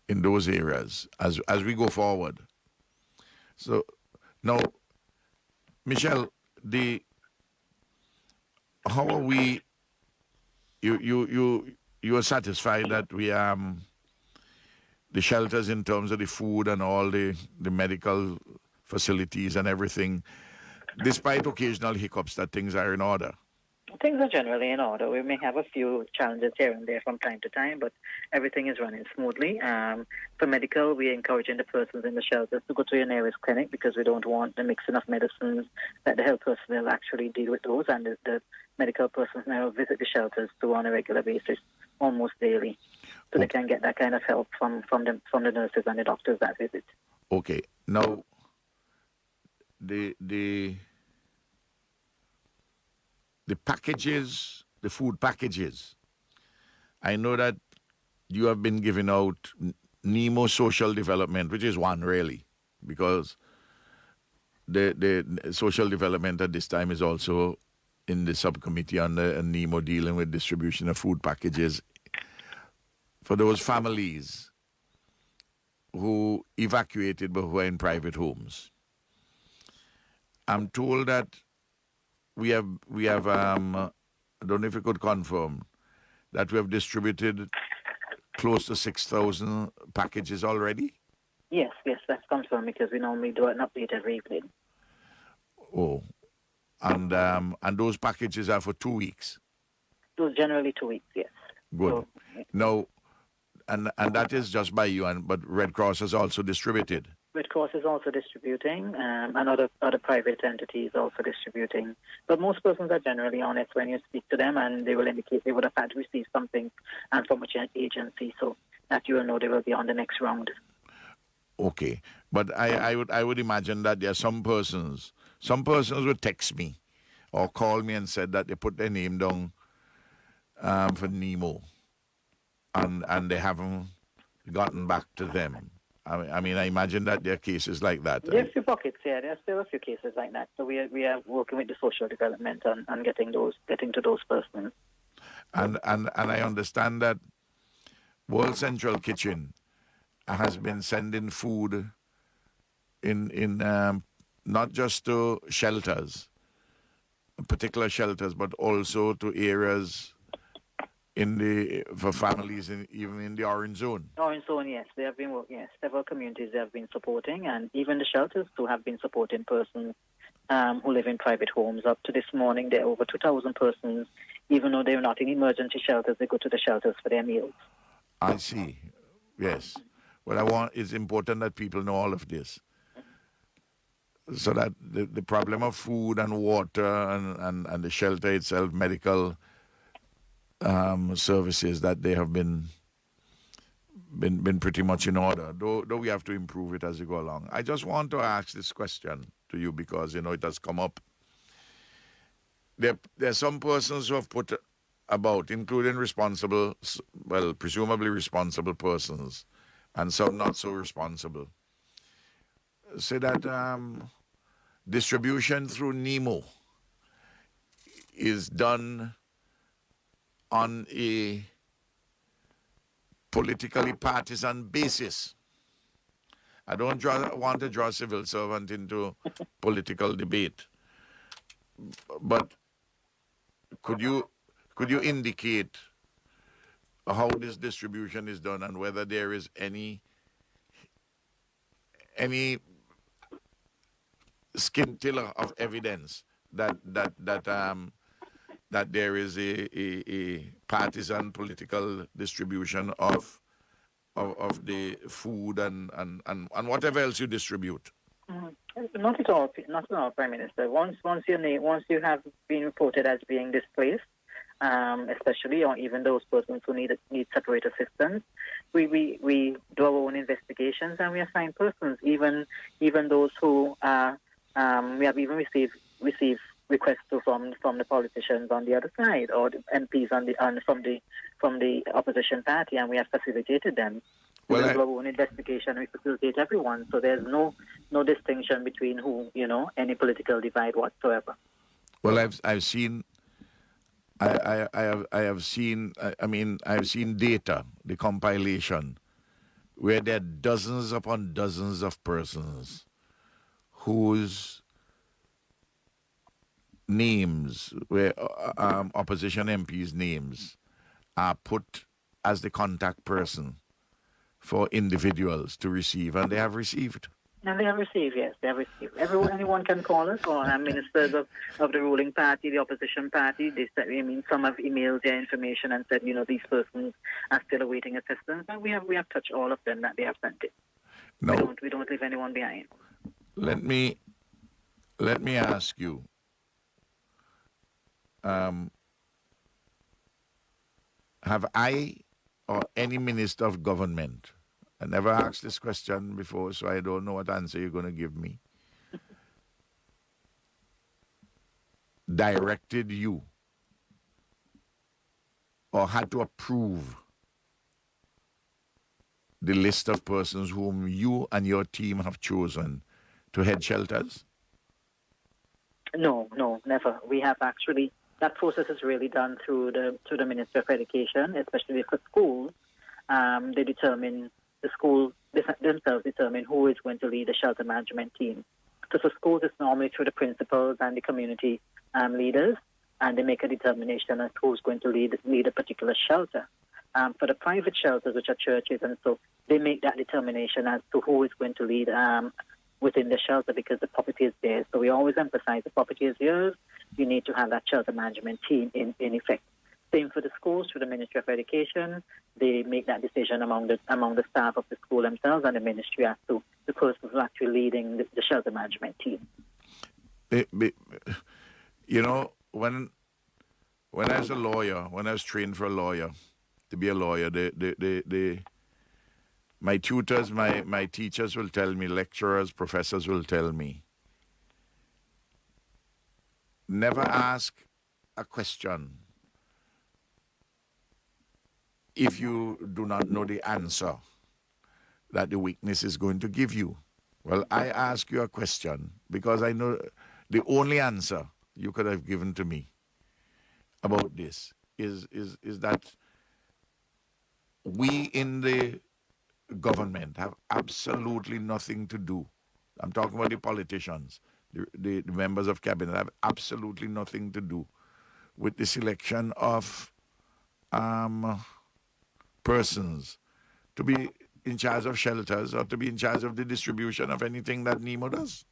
those areas as we go forward. So now, Michelle, how are we? You are satisfied that we the shelters in terms of the food and all the medical facilities and everything, despite occasional hiccups, that things are in order? Things are generally in order. We may have a few challenges here and there from time to time, but everything is running smoothly. For medical, we're encouraging the persons in the shelters to go to your nearest clinic because we don't want the mixing of medicines, that the health personnel actually deal with those, and the medical personnel visit the shelters too on a regular basis, almost daily, so they can get that kind of help from the nurses and the doctors that visit. Okay. Now, the packages, the food packages, I know that you have been giving out Nemo Social Development, which is one really, because the social development at this time is also in the subcommittee on the Nemo dealing with distribution of food packages for those families who evacuated but who are in private homes. I'm told that we have I don't know if you could confirm that we have distributed close to 6,000 packages already. Yes, that's confirmed because we normally do an update every evening. Oh, and those packages are for 2 weeks. Those generally 2 weeks, yes. Good. So, Now, and that is just by you, but Red Cross has also distributed. Red Cross is also distributing, and other private entities also distributing. But most persons are generally honest when you speak to them, and they will indicate they would have had to receive something and from which agency, so that you will know they will be on the next round. Okay, but I would imagine that there are some persons would text me or call me and said that they put their name down for Nemo, and they haven't gotten back to them. I mean, I imagine that there are cases like that. There are a few pockets, yeah. There are still a few cases like that. So we are working with the social development and getting to those persons. And I understand that World Central Kitchen has been sending food in not just to shelters, particular shelters, but also to areas for families even in the Orange Zone. Orange Zone, yes, they have been several communities they have been supporting, and even the shelters too have been supporting persons who live in private homes. Up to this morning, there are over 2,000 persons. Even though they're not in emergency shelters, they go to the shelters for their meals. I see. Yes. Well, it's important that people know all of this, so that the problem of food and water and the shelter itself, medical services, that they have been pretty much in order, though we have to improve it as we go along. I just want to ask this question to you because, it has come up. There are some persons who have put about, including presumably responsible persons, and some not so responsible, say that distribution through Nemo is done on a politically partisan basis. I don't want to draw civil servant into political debate, but could you indicate how this distribution is done and whether there is any scintilla of evidence that there is a partisan political distribution of the food and whatever else you distribute? Not at all, Prime Minister. Once you have been reported as being displaced, especially or even those persons who need separate assistance, we do our own investigations and we assign persons. Even those who we have even received requests from the politicians on the other side or the MPs from the opposition party, and we have facilitated them. We do our own investigation. We facilitate everyone, so there's no distinction between any political divide whatsoever. Well, I've seen. I've seen data, the compilation, where there are dozens upon dozens of persons whose names, where opposition MPs' names are put as the contact person for individuals to receive, and they have received. And they have received, yes, they have received. Anyone can call us, or ministers of the ruling party, the opposition party. Some have emailed their information and said, these persons are still awaiting assistance, and we have touched all of them that they have sent it. No, we don't leave anyone behind. Let me ask you. Have I or any minister of government, I never asked this question before, so I don't know what answer you're going to give me, directed you or had to approve the list of persons whom you and your team have chosen to head shelters? No, never. We have actually, that process is really done through the Ministry of Education, especially for schools. The schools themselves determine who is going to lead the shelter management team. So for schools, it's normally through the principals and the community leaders, and they make a determination as to who's going to lead a particular shelter. For the private shelters, which are churches, and so they make that determination as to who is going to lead within the shelter because the property is theirs. So we always emphasize the property is yours. You need to have that shelter management team in effect. Same for the schools, through the Ministry of Education. They make that decision among the staff of the school themselves, and the ministry as to the person who's actually leading the shelter management team. You know, when I was a lawyer, when I was trained for a lawyer, to be a lawyer, my tutors, my teachers will tell me, lecturers, professors will tell me, never ask a question if you do not know the answer that the witness is going to give you. Well, I ask you a question because I know the only answer you could have given to me about this is that we in the government have absolutely nothing to do. I'm talking about the politicians, the members of cabinet have absolutely nothing to do with the selection of persons to be in charge of shelters or to be in charge of the distribution of anything that NEMO does.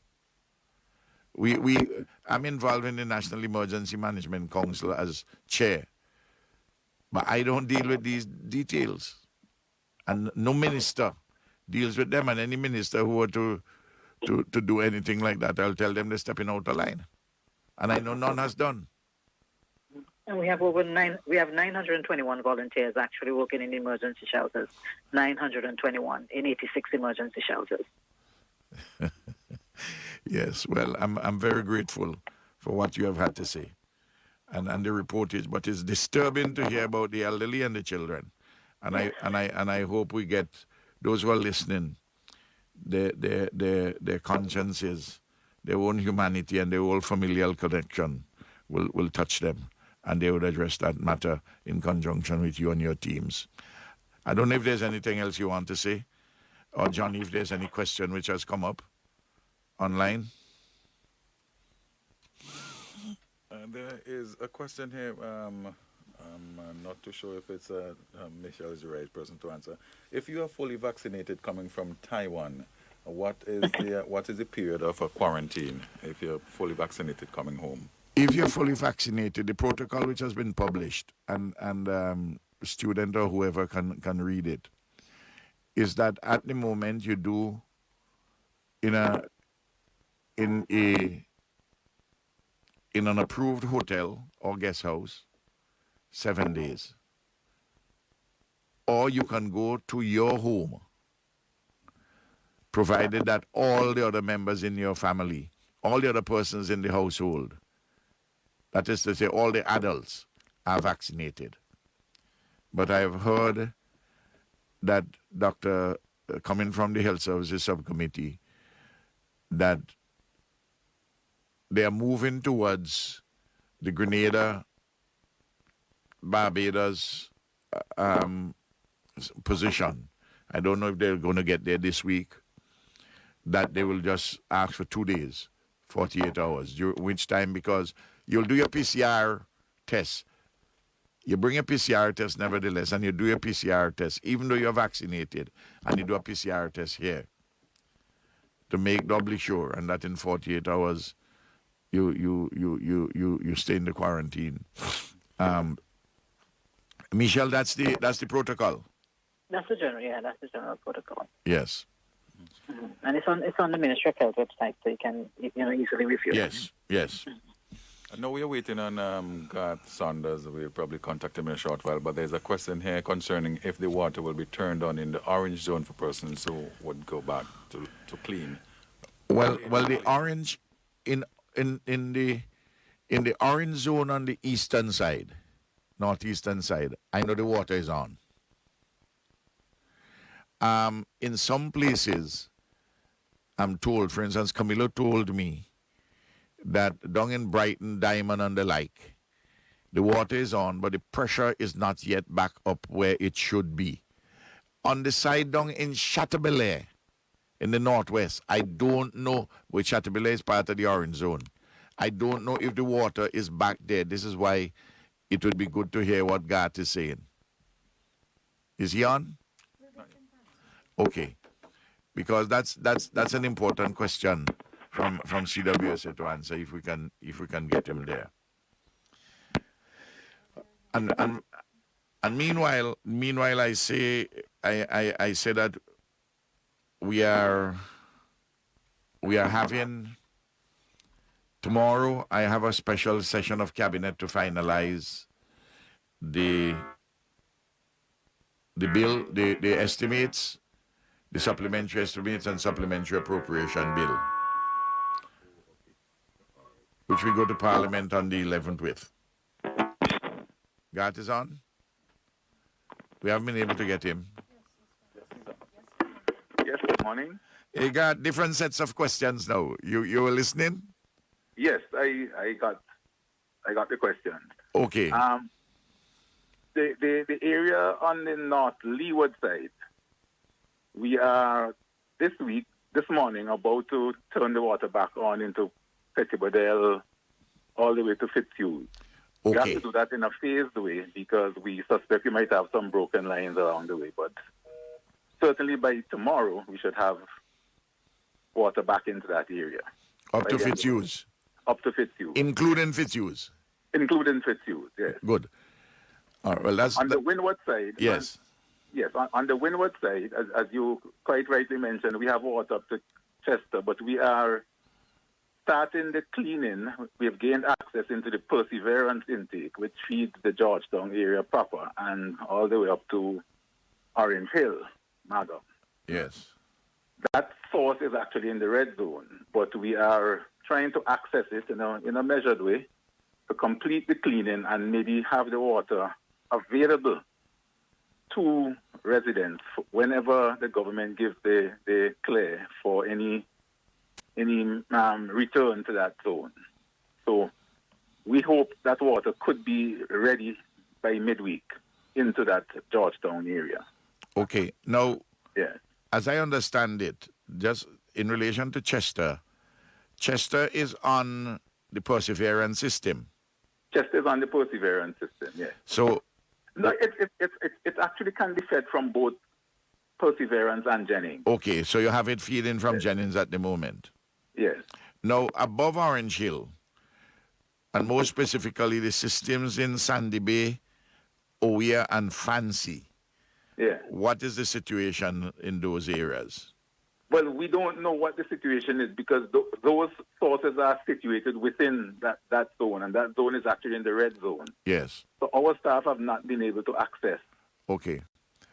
I'm involved in the National Emergency Management Council as chair, but I don't deal with these details. And no minister deals with them, and any minister who were to do anything like that, I'll tell them they're stepping out of line. And I know none has done. And we have 921 volunteers actually working in emergency shelters. 921 in 86 emergency shelters. Yes, well, I'm very grateful for what you have had to say and the reportage, but it's disturbing to hear about the elderly and the children. And I hope we get those who are listening, their consciences, their own humanity and their own familial connection will touch them, and they would address that matter in conjunction with you and your teams. I don't know if there's anything else you want to say, or Johnny, if there's any question which has come up online. There is a question here. I'm not too sure if it's Michelle is the right person to answer. If you are fully vaccinated coming from Taiwan, what is the period of a quarantine if you're fully vaccinated coming home? If you're fully vaccinated, the protocol which has been published, and student or whoever can read it, is that at the moment you do in an approved hotel or guest house, 7 days. Or you can go to your home, provided that all the other members in your family, all the other persons in the household, that is to say, all the adults, are vaccinated. But I have heard that coming from the Health Services Subcommittee, that they are moving towards the Grenada, Barbados position. I don't know if they're going to get there this week, that they will just ask for 2 days, 48 hours, which time, because you'll do your PCR test. You bring a PCR test nevertheless, and you do your PCR test, even though you're vaccinated, and you do a PCR test here to make doubly sure, and that in 48 hours you stay in the quarantine. Michelle, that's the protocol. That's the general protocol. Yes. Mm-hmm. And it's on the Ministry of Health website, so you can easily review it. Yes. I know we are waiting on Garth Saunders. We'll probably contact him in a short while, but there's a question here concerning if the water will be turned on in the orange zone for persons who would go back to clean. Well, the orange in the orange zone on the eastern side, northeastern side, I know the water is on. In some places, I'm told, for instance, Camilo told me that down in Brighton, Diamond and the like, the water is on, but the pressure is not yet back up where it should be. On the side down in Chateaubelair, in the northwest, I don't know, which Chateaubelair is part of the orange zone. I don't know if the water is back there. This is why it would be good to hear what Garth is saying. Is he on? Okay. Because that's an important question from CWSA to answer if we can get him there. And meanwhile, I say that we are having tomorrow. I have a special session of cabinet to finalize the bill, the estimates, the supplementary estimates and supplementary appropriation bill, which we go to Parliament on the 11th with. Gart is on? We haven't been able to get him. Yes, good morning. He got different sets of questions now. You were listening? Yes, I got the question. Okay. The area on the North Leeward side, we are this morning, about to turn the water back on into Pettibodale all the way to Fitzhugh. We have Okay. to do that in a phased way because we suspect we might have some broken lines along the way. But certainly by tomorrow, we should have water back into that area. Up to By the end of- Fitzhugh's. Up to Fitzhugh. Including Fitzhugh's. Including Fitzhugh, yes. Good. All right, well, that's... On the windward side, yes. yes, on the windward side, as you quite rightly mentioned, we have water up to Chester, but we are starting the cleaning. We have gained access into the Perseverance intake, which feeds the Georgetown area proper and all the way up to Orange Hill, Magog. Yes. That source is actually in the red zone, but we are trying to access it in a measured way to complete the cleaning and maybe have the water available to residents whenever the government gives the clear for any return to that zone. So we hope that water could be ready by midweek into that Georgetown area. Okay. Now, Yes. as I understand it, just in relation to Chester, Chester is on the Perseverance system. Chester is on the Perseverance system, yes. So, No, it actually can be fed from both Perseverance and Jennings. okay, so you have it feeding from Jennings at the moment. Yes. Now, above Orange Hill, and more specifically the systems in Sandy Bay, Oya, and Fancy, Yeah. what is the situation in those areas? Well, we don't know what the situation is because those sources are situated within that zone, and that zone is actually in the red zone. Yes. So our staff have not been able to access Okay.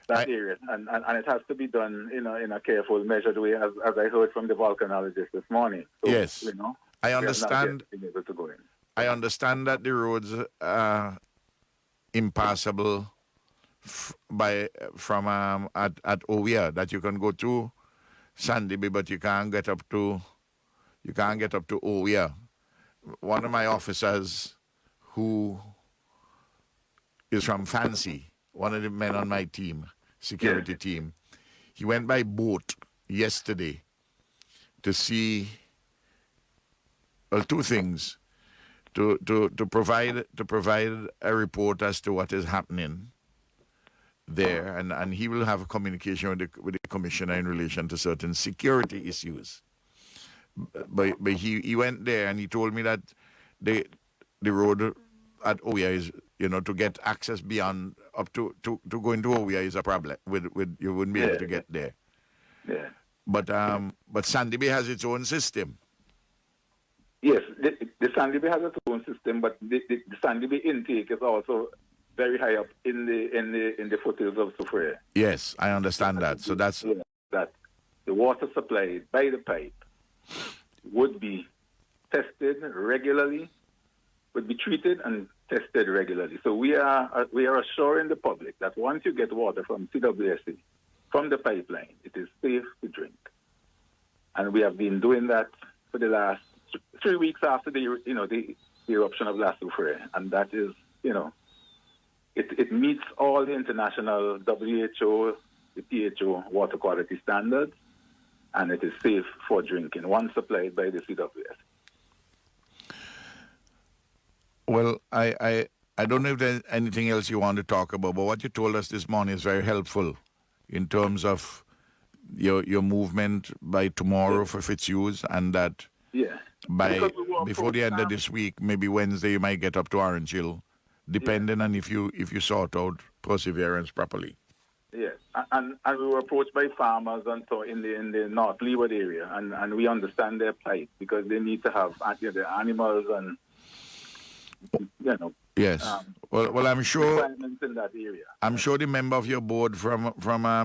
that area, and it has to be done in a careful, measured way, as I heard from the volcanologist this morning. So, Yes. you know, I we have not understand. yet been able to go in. I understand that the roads are impassable from at Oya, that you can go to Sandy Bay, but you can't get up to Oya. One of my officers who is from Fancy, one of the men on my team, security team, he went by boat yesterday to see two things. To provide a report as to what is happening there, and he will have a communication with the commissioner in relation to certain security issues. But he went there and he told me that the road at Oya is, to get access beyond up to go into Oya is a problem. With you wouldn't be able to get there. Yeah. But Sandy Bay has its own system. Yes, the Sandy Bay has its own system, but the Sandy Bay intake is also very high up in the foothills of Soufriere. Yes, I understand that. So that's that the water supplied by the pipe would be tested regularly, would be treated and tested regularly. So we are assuring the public that once you get water from CWSC, from the pipeline, it is safe to drink. And we have been doing that for the last 3 weeks after the eruption of La Soufriere, and that is, it meets all the international WHO, the WHO water quality standards, and it is safe for drinking, once supplied by the CWS. Well, I don't know if there's anything else you want to talk about, but what you told us this morning is very helpful in terms of your movement by tomorrow for Fitzhugh's, and that Yeah. before the end of this week, maybe Wednesday, you might get up to Orange Hill depending on if you sort out perseverance properly. Yes, and we were approached by farmers and so in the North Leeward area, and we understand their plight because they need to have their animals and Yes. Well, I'm sure. Requirements in that area. I'm sure the member of your board from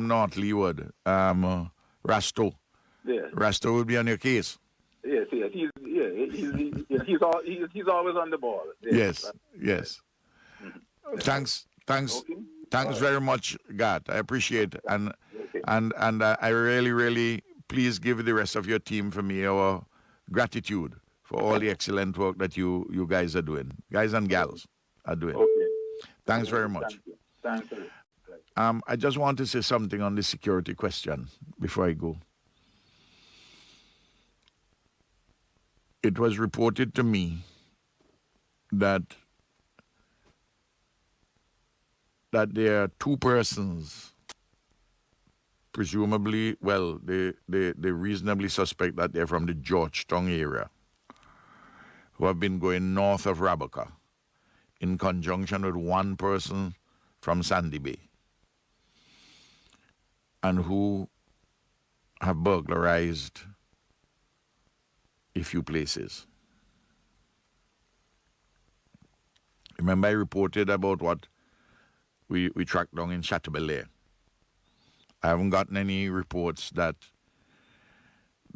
North Leeward, Rasto. Yes. Rasto will be on your case. Yes. He's always on the ball. Yes. Mm-hmm. Thanks. Okay. Thanks very much, Gat. I appreciate it. And I really please give the rest of your team for me our gratitude for all the excellent work that you guys are doing. Guys and gals are doing. Okay. Thanks very much. Thank you. I just want to say something on the security question before I go. It was reported to me that there are two persons, presumably, well, they reasonably suspect that they're from the Georgetown area, who have been going north of Rabaca in conjunction with one person from Sandy Bay, and who have burglarized a few places. Remember, I reported about what we tracked down in Chateaubelair. I haven't gotten any reports that,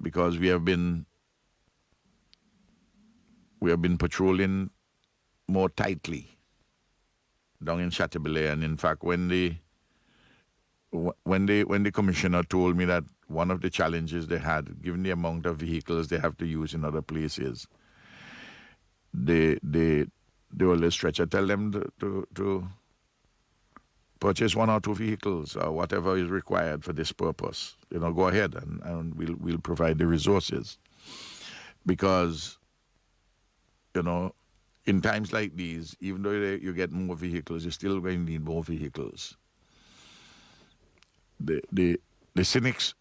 because we have been patrolling more tightly down in Chateaubelair, and in fact, when the commissioner told me that one of the challenges they had, given the amount of vehicles they have to use in other places, they will let Stretcher tell them to purchase one or two vehicles or whatever is required for this purpose. Go ahead and we'll provide the resources. Because, in times like these, even though you get more vehicles, you're still going to need more vehicles. The cynics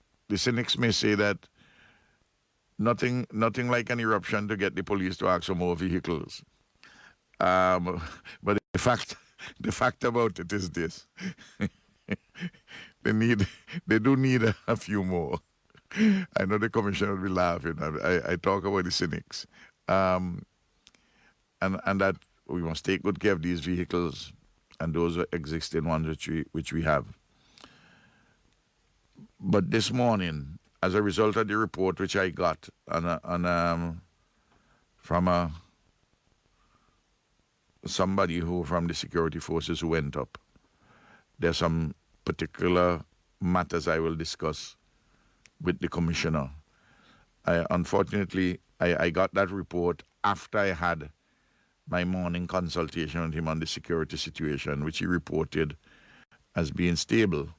may say that nothing like an eruption to get the police to ask for more vehicles. But the fact about it is this: they do need a few more. I know the commissioner will be laughing. I talk about the cynics, and that we must take good care of these vehicles and those existing ones which we have. But this morning, as a result of the report which I got from somebody from the security forces who went up, there's some particular matters I will discuss with the commissioner. Unfortunately, I got that report after I had my morning consultation with him on the security situation, which he reported as being stable.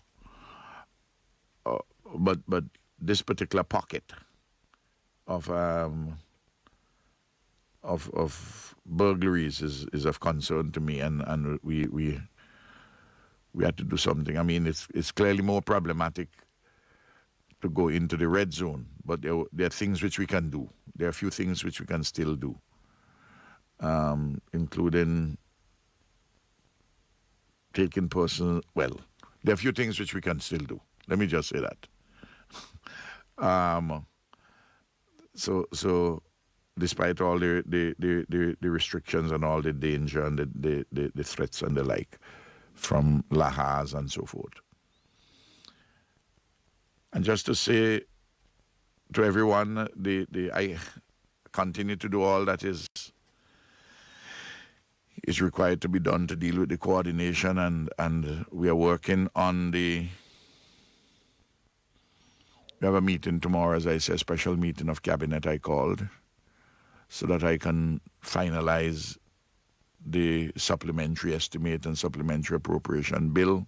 But this particular pocket of burglaries is of concern to me, and we had to do something. I mean, it's clearly more problematic to go into the red zone, but there are things which we can do. There are a few things which we can still do, including taking personal. Well, there are a few things which we can still do. Let me just say that. So despite all the restrictions and all the danger and the threats and the like from Lahars and so forth. And just to say to everyone, I continue to do all that is required to be done to deal with the coordination, and we are working on we have a meeting tomorrow, as I say, a special meeting of cabinet I called, so that I can finalize the supplementary estimate and supplementary appropriation bill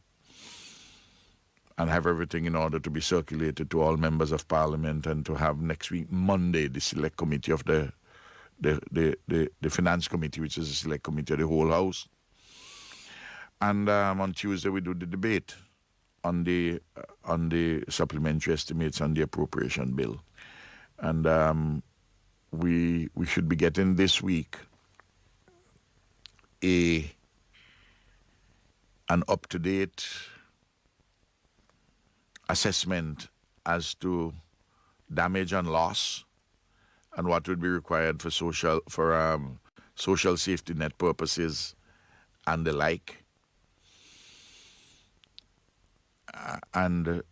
and have everything in order to be circulated to all members of parliament, and to have next week, Monday, the select committee of the finance committee, which is the select committee of the whole house. And on Tuesday we do the debate on the supplementary estimates and the appropriation bill. And we should be getting this week a an up-to-date assessment as to damage and loss and what would be required for social safety net purposes and the like, and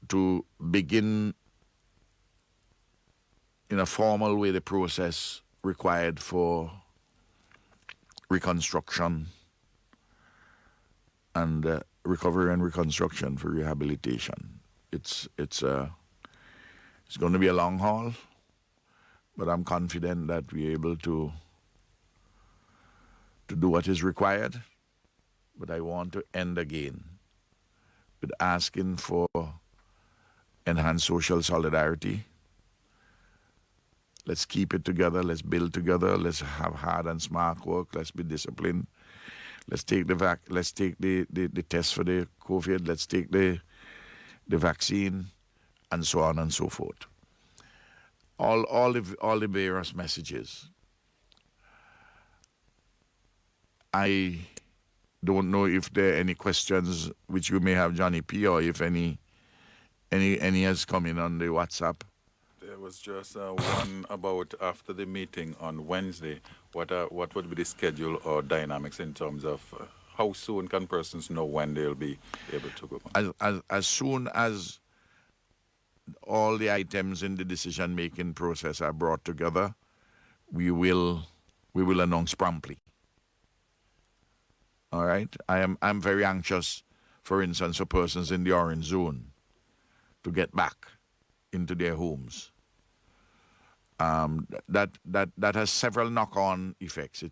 to begin in a formal way the process required for reconstruction and recovery and reconstruction for rehabilitation. It's going to be a long haul, but I'm confident that we're able to do what is required. But I want to end again with asking for enhanced social solidarity. Let's keep it together. Let's build together. Let's have hard and smart work. Let's be disciplined. Let's take the test for the COVID. Let's take the vaccine, and so on and so forth. All the various messages. I don't know if there are any questions which you may have, Johnny P, or if any has come in on the WhatsApp. There was just one about after the meeting on Wednesday. What would be the schedule or dynamics in terms of how soon can persons know when they'll be able to go? As soon as all the items in the decision-making process are brought together, we will announce promptly. All right? I'm very anxious, for instance, for persons in the orange zone to get back into their homes. That has several knock-on effects.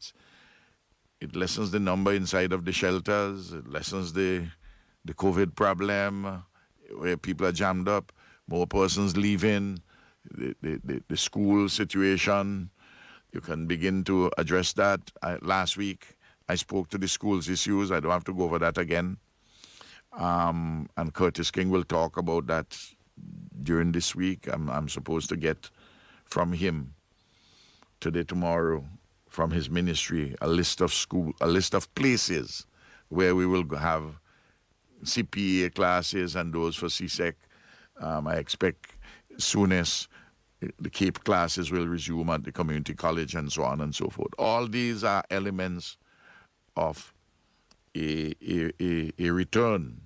It lessens the number inside of the shelters. It lessens the COVID problem where people are jammed up. More persons leaving. The school situation. You can begin to address that. Last week, I spoke to the schools issues. I don't have to go over that again. And Curtis King will talk about that during this week. I'm supposed to get from him today, tomorrow, from his ministry, a list of places where we will have CPA classes and those for CSEC. I expect soonest the CAPE classes will resume at the community college and so on and so forth. All these are elements of a return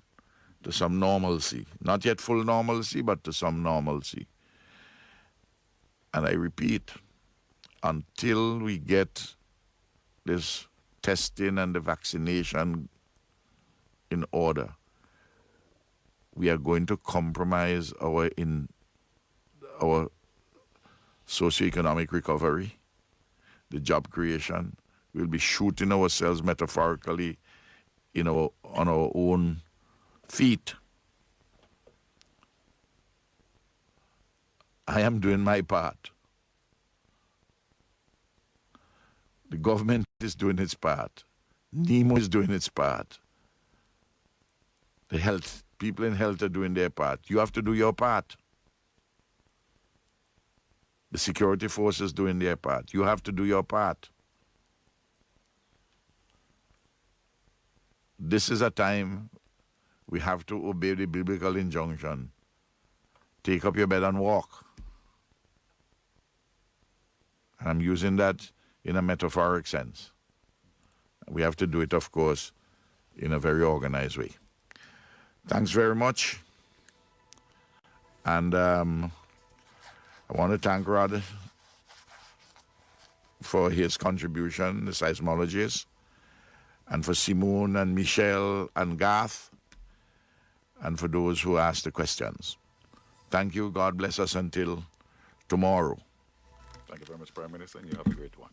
to some normalcy. Not yet full normalcy, but to some normalcy. And I repeat, until we get this testing and the vaccination in order, we are going to compromise our socioeconomic recovery, the job creation. We'll be shooting ourselves metaphorically on our own feet. I am doing my part. The government is doing its part. NEMO is doing its part. People in health are doing their part. You have to do your part. The security forces doing their part. You have to do your part. This is a time we have to obey the biblical injunction. Take up your bed and walk. And I'm using that in a metaphoric sense. We have to do it, of course, in a very organized way. Thanks very much. And I want to thank Rod for his contribution, the seismologist, and for Simone and Michelle and Garth, and for those who asked the questions. Thank you. God bless us until tomorrow. Thank you very much, Prime Minister, and you have a great one.